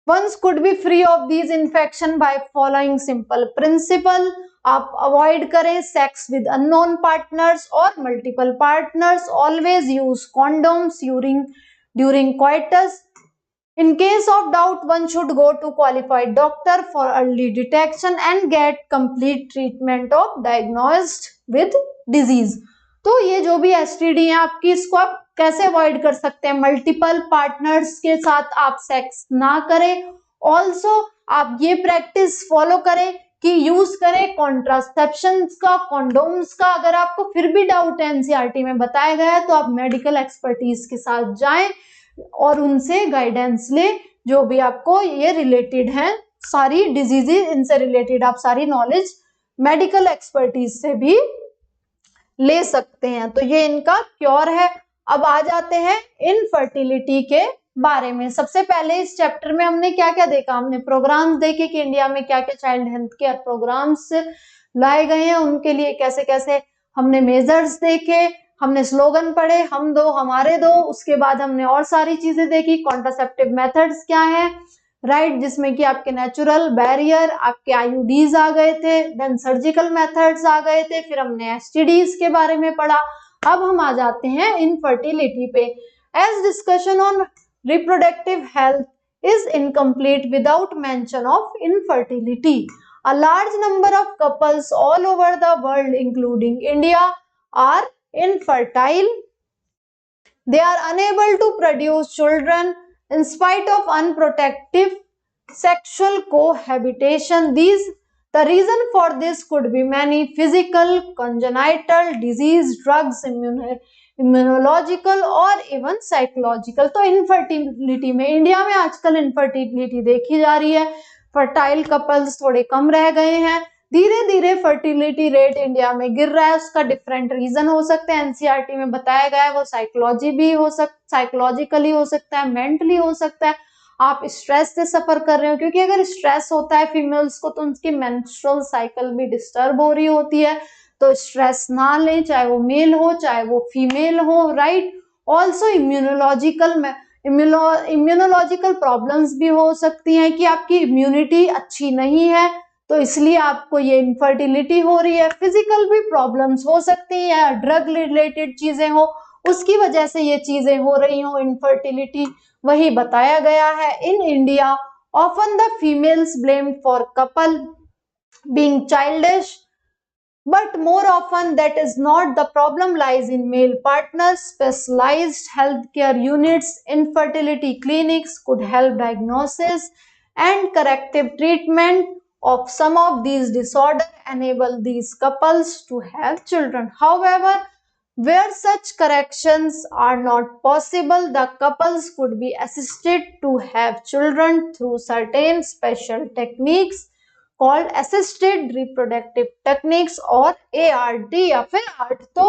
Ones could be free of these infection by following simple principle. आप अवॉइड करें सेक्स विद अननोन पार्टनर्स और multiple partners. Always use condoms during coitus. In case of doubt, one should go to qualified doctor for early detection and get complete treatment of diagnosed with disease. तो ये जो भी STD है आपकी, इसको आप कैसे अवॉइड कर सकते हैं? मल्टीपल पार्टनर्स के साथ आप सेक्स ना करें। ऑल्सो आप ये प्रैक्टिस फॉलो करें कि यूज करें कॉन्ट्रासेप्शन का, कॉन्डोम्स का। अगर आपको फिर भी डाउट है, एनसीईआरटी में बताया गया है, तो आप मेडिकल एक्सपर्टीज के साथ जाएं और उनसे गाइडेंस ले, जो भी आपको ये रिलेटेड है सारी डिजीजेज, इनसे रिलेटेड आप सारी नॉलेज मेडिकल एक्सपर्टीज से भी ले सकते हैं। तो ये इनका क्योर है। अब आ जाते हैं इनफर्टिलिटी के बारे में। सबसे पहले इस चैप्टर में हमने क्या क्या देखा? हमने प्रोग्राम्स देखे कि इंडिया में क्या क्या चाइल्ड हेल्थ केयर प्रोग्राम्स लाए गए हैं, उनके लिए कैसे कैसे हमने मेजर्स देखे, हमने स्लोगन पढ़े, हम दो हमारे दो। उसके बाद हमने और सारी चीजें देखी, कॉन्ट्रासेप्टिव मेथड्स क्या है, राइट, जिसमें कि आपके नेचुरल बैरियर, आपके आईयूडीज आ गए थे, देन सर्जिकल मेथड्स आ गए थे, फिर हमने एसटीडीज के बारे में पढ़ा। अब हम आ जाते हैं इनफर्टिलिटी पे। As discussion on reproductive health is incomplete without mention of infertility. A large number of couples all over the world, including India, are infertile. They are unable to produce children in spite of unprotected sexual cohabitation. The reason for this could be many: physical, congenital, disease, drugs, immunological और even psychological. तो infertility में, India में आजकल infertility देखी जा रही है, fertile couples थोड़े कम रह गए हैं, धीरे धीरे फर्टिलिटी रेट इंडिया में गिर रहा है। उसका डिफरेंट रीजन हो सकते हैं, एनसीईआरटी में बताया गया है, वो साइकोलॉजिकली हो सकता है, मेंटली हो सकता है, आप स्ट्रेस से सफर कर रहे हो, क्योंकि अगर स्ट्रेस होता है फीमेल्स को तो उनकी मेंस्ट्रुअल साइकिल भी डिस्टर्ब हो रही होती है। तो स्ट्रेस ना लें, चाहे वो मेल हो चाहे वो फीमेल हो, राइट। ऑल्सो इम्यूनोलॉजिकल प्रॉब्लम्स भी हो सकती हैं कि आपकी इम्यूनिटी अच्छी नहीं है, तो इसलिए आपको ये इनफर्टिलिटी हो रही है। फिजिकल भी प्रॉब्लम्स हो सकती हैं, या ड्रग रिलेटेड चीजें हो, उसकी वजह से ये चीजें हो रही हो, इनफर्टिलिटी। वही बताया गया है। In India often the females blamed for couple being childish, but more often that is not. The problem lies in male partners. Specialized healthcare units, infertility clinics could help diagnosis and corrective treatment of some of these disorders, enable these couples to have children. However, where such corrections are not possible, the couples could be assisted to have children through certain special techniques called assisted reproductive techniques और ART या फिर art. तो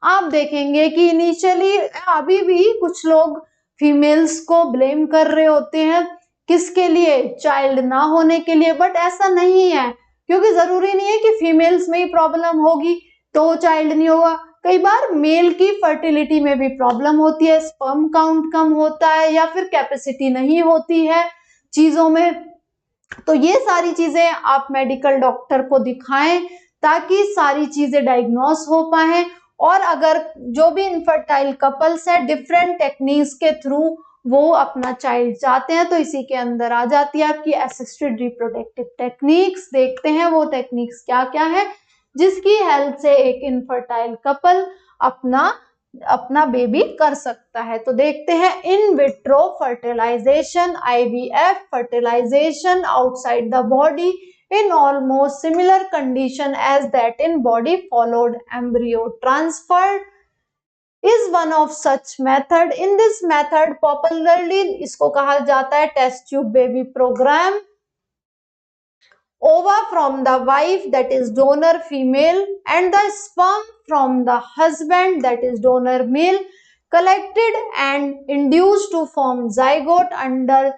आप देखेंगे कि initially अभी भी कुछ लोग फीमेल्स को ब्लेम कर रहे होते हैं, किसके लिए? चाइल्ड ना होने के लिए। बट ऐसा नहीं है, क्योंकि जरूरी नहीं है कि फीमेल्स में ही प्रॉब्लम होगी तो चाइल्ड नहीं होगा। कई बार मेल की फर्टिलिटी में भी प्रॉब्लम होती है, स्पर्म काउंट कम होता है या फिर कैपेसिटी नहीं होती है चीजों में। तो ये सारी चीजें आप मेडिकल डॉक्टर को दिखाएं ताकि सारी चीजें डायग्नोस हो पाए। और अगर जो भी इनफर्टाइल कपल्स है, डिफरेंट टेक्निक्स के थ्रू वो अपना चाइल्ड चाहते हैं, तो इसी के अंदर आ जाती है आपकी असिस्टेड रिप्रोडक्टिव टेक्निक्स। देखते हैं वो टेक्निक्स क्या क्या है जिसकी हेल्प से एक इनफर्टाइल कपल अपना बेबी कर सकता है। तो देखते हैं in vitro fertilization, IVF fertilization outside the body in almost similar condition as that in body, followed embryo transfer is one of such method. In this method popularly इसको कहा जाता है test tube baby program. Ova from the wife, that is donor female, and the sperm from the husband, that is donor male, collected and induced to form zygote under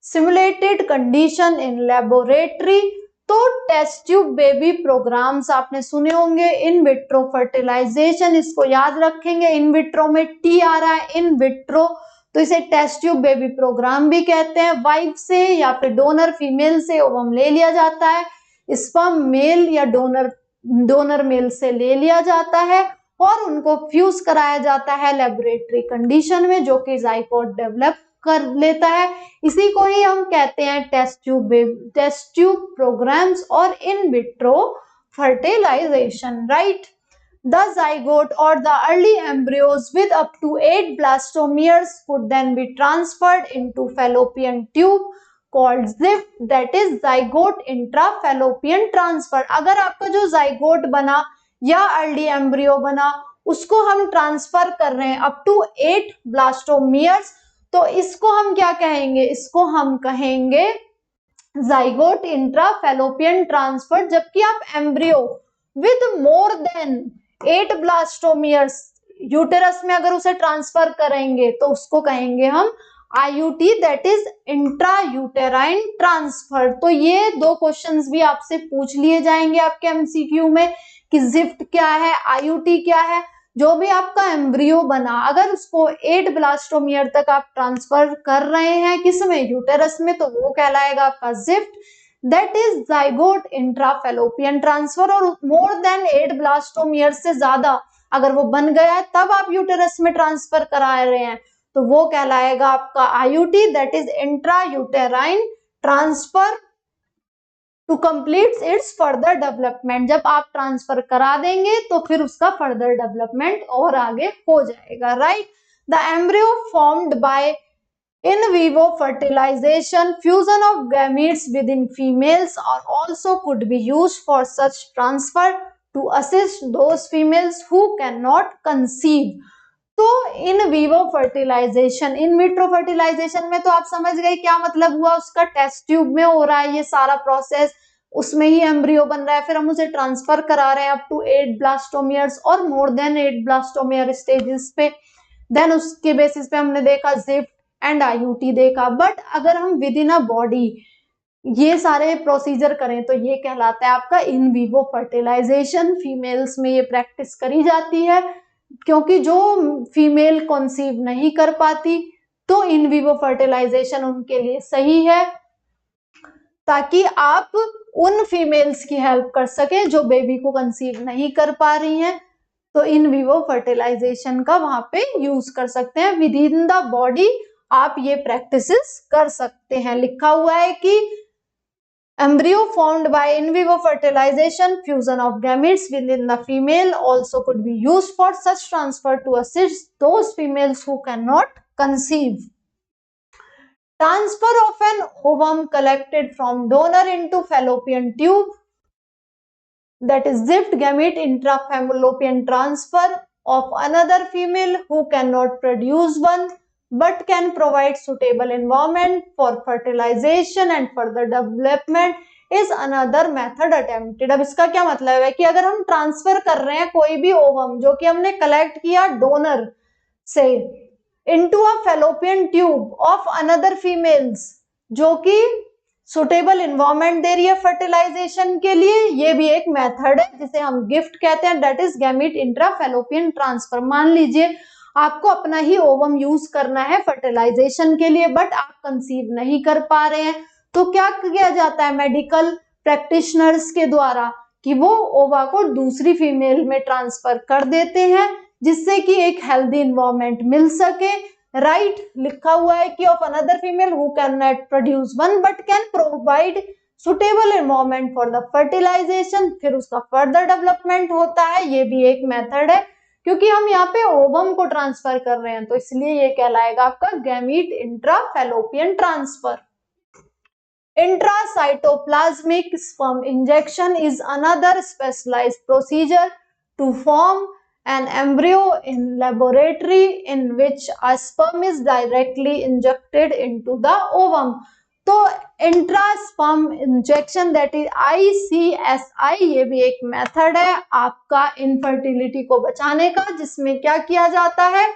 simulated condition in laboratory. तो test tube baby programmes आपने सुने होंगे। इन vitro fertilisation, इसको याद रखेंगे, in vitro में T आ रहा है, इन विट्रो, तो इसे टेस्ट ट्यूब बेबी प्रोग्राम भी कहते हैं। वाइफ से या फिर डोनर फीमेल से ओवम ले लिया जाता है, स्पर्म मेल या डोनर मेल से ले लिया जाता है और उनको फ्यूज कराया जाता है लेबोरेटरी कंडीशन में, जो कि जाइगोट डेवलप कर लेता है। इसी को ही हम कहते हैं टेस्ट ट्यूब प्रोग्राम्स और in vitro fertilization, right. The zygote or the early embryos with up to 8 blastomeres could then be transferred into fallopian tube called ZIFT, that is zygote intrafallopian transfer। अगर आपका जो zygote बना या early embryo बना उसको हम transfer कर रहे हैं अप टू 8 ब्लास्टोमियर्स, तो इसको हम क्या कहेंगे, इसको हम कहेंगे जाइगोट इंट्राफैलोपियन ट्रांसफर। जबकि आप embryo with more than 8 blastomeres uterus में अगर उसे ट्रांसफर करेंगे तो उसको कहेंगे हम IUT, that is intra uterine transfer. तो ये दो क्वेश्चंस भी आपसे पूछ लिए जाएंगे आपके MCQ में कि जिफ्ट क्या है, IUT क्या है। जो भी आपका एम्ब्रियो बना अगर उसको 8 ब्लास्टोमियर तक आप ट्रांसफर कर रहे हैं किसमें, यूटेरस में, तो वो कहलाएगा आपका GIFT, that is zygote intrafallopian transfer. और मोर देन 8 ब्लास्टोमियर से ज्यादा अगर वो बन गया है तब आप यूटेरस में ट्रांसफर करा रहे हैं तो वो कहलाएगा आपका IUT, that is intra uterine transfer to complete its further development. जब आप ट्रांसफर करा देंगे तो फिर उसका फर्दर डेवलपमेंट और आगे हो जाएगा, right. The embryo formed by in vivo fertilization, fusion of gametes within females or also could be used for such transfer to assist those females who cannot conceive। तो in vivo fertilization, in vitro fertilization में तो आप समझ गए क्या मतलब हुआ, उसका टेस्ट ट्यूब में हो रहा है ये सारा प्रोसेस, उसमें ही एम्ब्रियो बन रहा है, फिर हम उसे ट्रांसफर करा रहे हैं अप टू 8 ब्लास्टोमियर्स और मोर देन 8 ब्लास्टोमियर स्टेजेस पे। देन उसके बेसिस पे हमने देखा जिफ्ट एंड IUT देखा। बट अगर हम विद इन अ बॉडी ये सारे प्रोसीजर करें तो ये कहलाता है आपका इन विवो फर्टिलाइजेशन। फीमेल्स में ये प्रैक्टिस करी जाती है क्योंकि जो फीमेल कंसीव नहीं कर पाती तो इन विवो फर्टिलाइजेशन उनके लिए सही है, ताकि आप उन फीमेल्स की हेल्प कर सके जो बेबी को कंसीव नहीं कर पा रही हैं। तो इन विवो फर्टिलाइजेशन का वहां पे यूज कर सकते हैं, विद इन द बॉडी आप ये प्रैक्टिसेस कर सकते हैं। लिखा हुआ है कि embryo formed by in vivo fertilization, fusion of gametes within the female also could be used for such transfer to assist those females who cannot conceive। Transfer of an ovum collected from donor into fallopian tube, that is zift gamete intrafallopian transfer of another female who cannot produce one but can provide suitable environment for fertilization and further development is another method attempted। अब इसका क्या मतलब है कि अगर हम transfer कर रहे हैं कोई भी ओवम जो कि हमने कलेक्ट किया डोनर से into a fallopian tube of another females जो कि सुटेबल इन्वायरमेंट दे रही है फर्टिलाइजेशन के लिए, ये भी एक मेथड है जिसे हम गिफ्ट कहते हैं, that is gamete intrafallopian transfer. मान लीजिए आपको अपना ही ओवम यूज करना है फर्टिलाइजेशन के लिए बट आप कंसीव नहीं कर पा रहे हैं तो क्या किया जाता है मेडिकल प्रैक्टिशनर्स के द्वारा कि वो ओवा को दूसरी फीमेल में ट्रांसफर कर देते हैं जिससे कि एक हेल्दी इन्वायरमेंट मिल सके, राइट। लिखा हुआ है कि of another female who can not produce one but can provide suitable environment for the fertilization, फिर उसका फर्दर डेवलपमेंट होता है। ये भी एक मेथड है क्योंकि हम यहाँ पे ओवम को ट्रांसफर कर रहे हैं तो इसलिए ये कहलाएगा आपका gamete intrafallopian transfer. Intracytoplasmic sperm injection is another specialised procedure to form an embryo in laboratory in which a sperm is directly injected into the ovum। तो इंट्रास्पर्म इंजेक्शन दैट इज ICSI ये भी एक मेथड है आपका infertility को बचाने का, जिसमें क्या किया जाता है,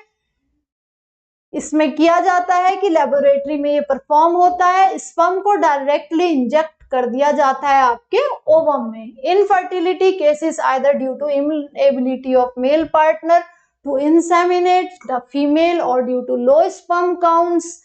इसमें किया जाता है कि लेबोरेटरी में ये परफॉर्म होता है, स्पर्म को डायरेक्टली इंजेक्ट कर दिया जाता है आपके ओवम में। Infertility cases either due to inability of male partner to inseminate the female or due to low sperm counts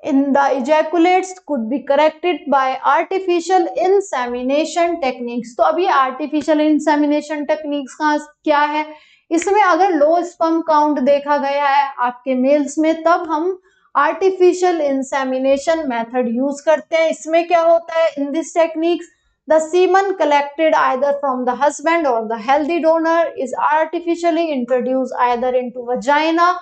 in the ejaculates could be corrected by artificial insemination techniques। तो अभी artificial insemination techniques का क्या है, इसमें अगर low sperm count देखा गया है आपके मेल्स में तब हम artificial insemination method यूज करते हैं। इसमें क्या होता है, in this techniques the semen collected either from the husband or the healthy donor is artificially introduced either into vagina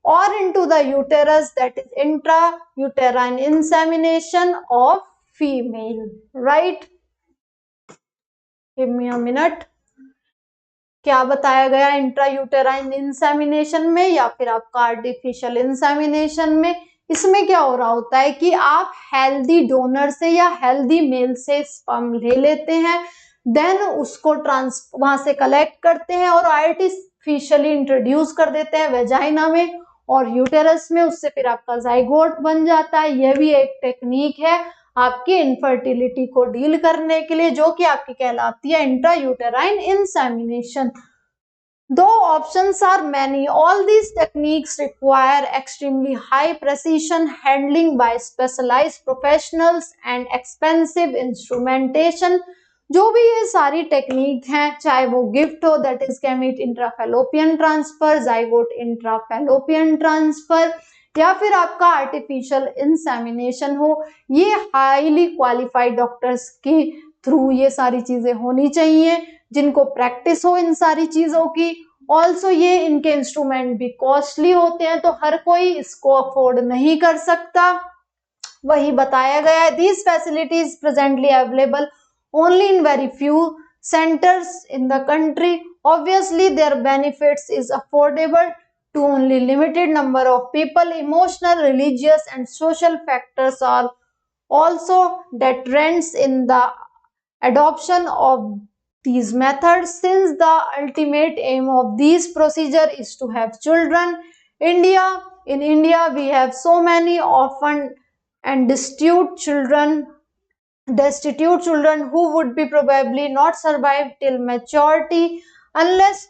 or into the uterus, that is intrauterine insemination of female, right? Give me a minute। क्या बताया गया intrauterine insemination में या फिर आपका artificial insemination में? इसमें क्या हो रहा होता है कि आप हेल्दी डोनर से या हेल्दी मेल से स्पर्म ले लेते हैं, देन उसको वहां से कलेक्ट करते हैं और आर्टिफिशियली इंट्रोड्यूस कर देते हैं वेजाइना में और यूटेरस में, उससे फिर आपका जाइगोट बन जाता है। यह भी एक टेक्निक है आपकी इनफर्टिलिटी को डील करने के लिए, जो कि आपकी कहलाती है intrauterine insemination. Though options are many, all these techniques require extremely high precision handling by specialized professionals and expensive instrumentation। जो भी ये सारी टेक्निक हैं, चाहे वो गिफ्ट हो that is gamete intrafallopian transfer, zygote intrafallopian transfer, या फिर आपका आर्टिफिशियल इंसेमिनेशन हो, ये हाईली क्वालिफाइड डॉक्टर्स के थ्रू ये सारी चीजें होनी चाहिए, जिनको प्रैक्टिस हो इन सारी चीजों की। ऑल्सो ये इनके इंस्ट्रूमेंट भी कॉस्टली होते हैं, तो हर कोई इसको अफोर्ड नहीं कर सकता, वही बताया गया है। These facilities presently available only in very few centers in the country। Obviously their benefits is affordable to only limited number of people। Emotional, religious and social factors are also deterrents in the adoption of these methods, since the ultimate aim of these procedure is to have children। In India we have so many orphan and destitute children who would be probably not survive till maturity unless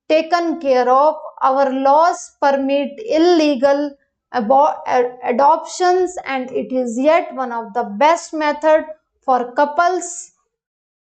taken care of। Our laws permit illegal adoptions and it is yet one of the best method for couples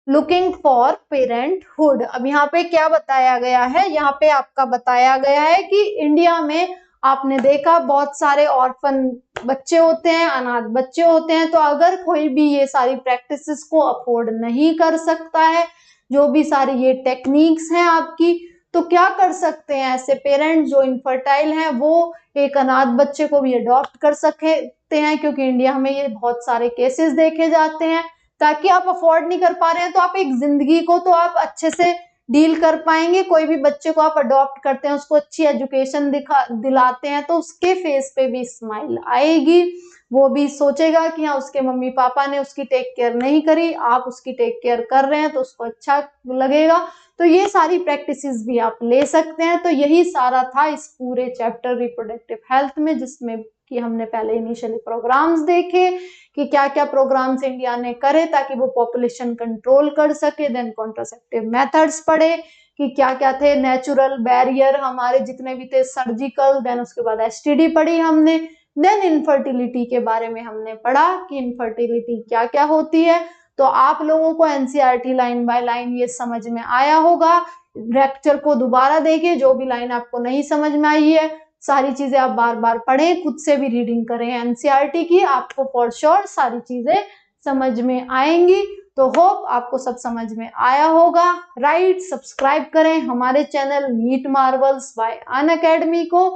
looking for parenthood। अब यहाँ पे क्या बताया गया है, यहाँ पे आपका बताया गया है कि इंडिया में आपने देखा बहुत सारे ऑर्फन बच्चे होते हैं, अनाथ बच्चे होते हैं, तो अगर कोई भी ये सारी प्रैक्टिसेस को अफोर्ड नहीं कर सकता है, जो भी सारी ये टेक्निक्स हैं आपकी, तो क्या कर सकते हैं ऐसे पेरेंट्स जो इनफर्टाइल हैं, वो एक अनाथ बच्चे को भी अडॉप्ट कर सकते हैं, क्योंकि इंडिया में ये बहुत सारे केसेस देखे जाते हैं। ताकि आप अफोर्ड नहीं कर पा रहे हैं तो आप एक जिंदगी को तो आप अच्छे से डील कर पाएंगे। कोई भी बच्चे को आप अडॉप्ट करते हैं, उसको अच्छी एजुकेशन दिलाते हैं, तो उसके फेस पे भी स्माइल आएगी, वो भी सोचेगा कि हाँ उसके मम्मी पापा ने उसकी टेक केयर नहीं करी, आप उसकी टेक केयर कर रहे हैं, तो उसको अच्छा लगेगा। तो ये सारी प्रैक्टिसेस भी आप ले सकते हैं। तो यही सारा था इस पूरे चैप्टर रिप्रोडक्टिव हेल्थ में, जिसमें कि हमने पहले इनिशियली प्रोग्राम्स देखे कि क्या क्या प्रोग्राम्स इंडिया ने करे ताकि वो पॉपुलेशन कंट्रोल कर सके, देन कॉन्ट्रासेप्टिव मेथड्स पढ़े कि क्या क्या थे, नेचुरल बैरियर हमारे जितने भी थे, सर्जिकल, देन उसके बाद एसटीडी पढ़ी हमने, देन इनफर्टिलिटी के बारे में हमने पढ़ा कि इनफर्टिलिटी क्या क्या होती है। तो आप लोगों को एनसीईआरटी लाइन बाय लाइन ये समझ में आया होगा। लेक्चर को दोबारा देखिए, जो भी लाइन आपको नहीं समझ में आई है सारी चीजें आप बार बार पढ़ें, खुद से भी रीडिंग करें एनसीईआरटी की, आपको फॉर श्योर सारी चीजें समझ में आएंगी। तो होप आपको सब समझ में आया होगा। राइट, सब्सक्राइब करें हमारे channel NEET Marvels by Unacademy को।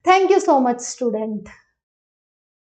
Thank you so much student.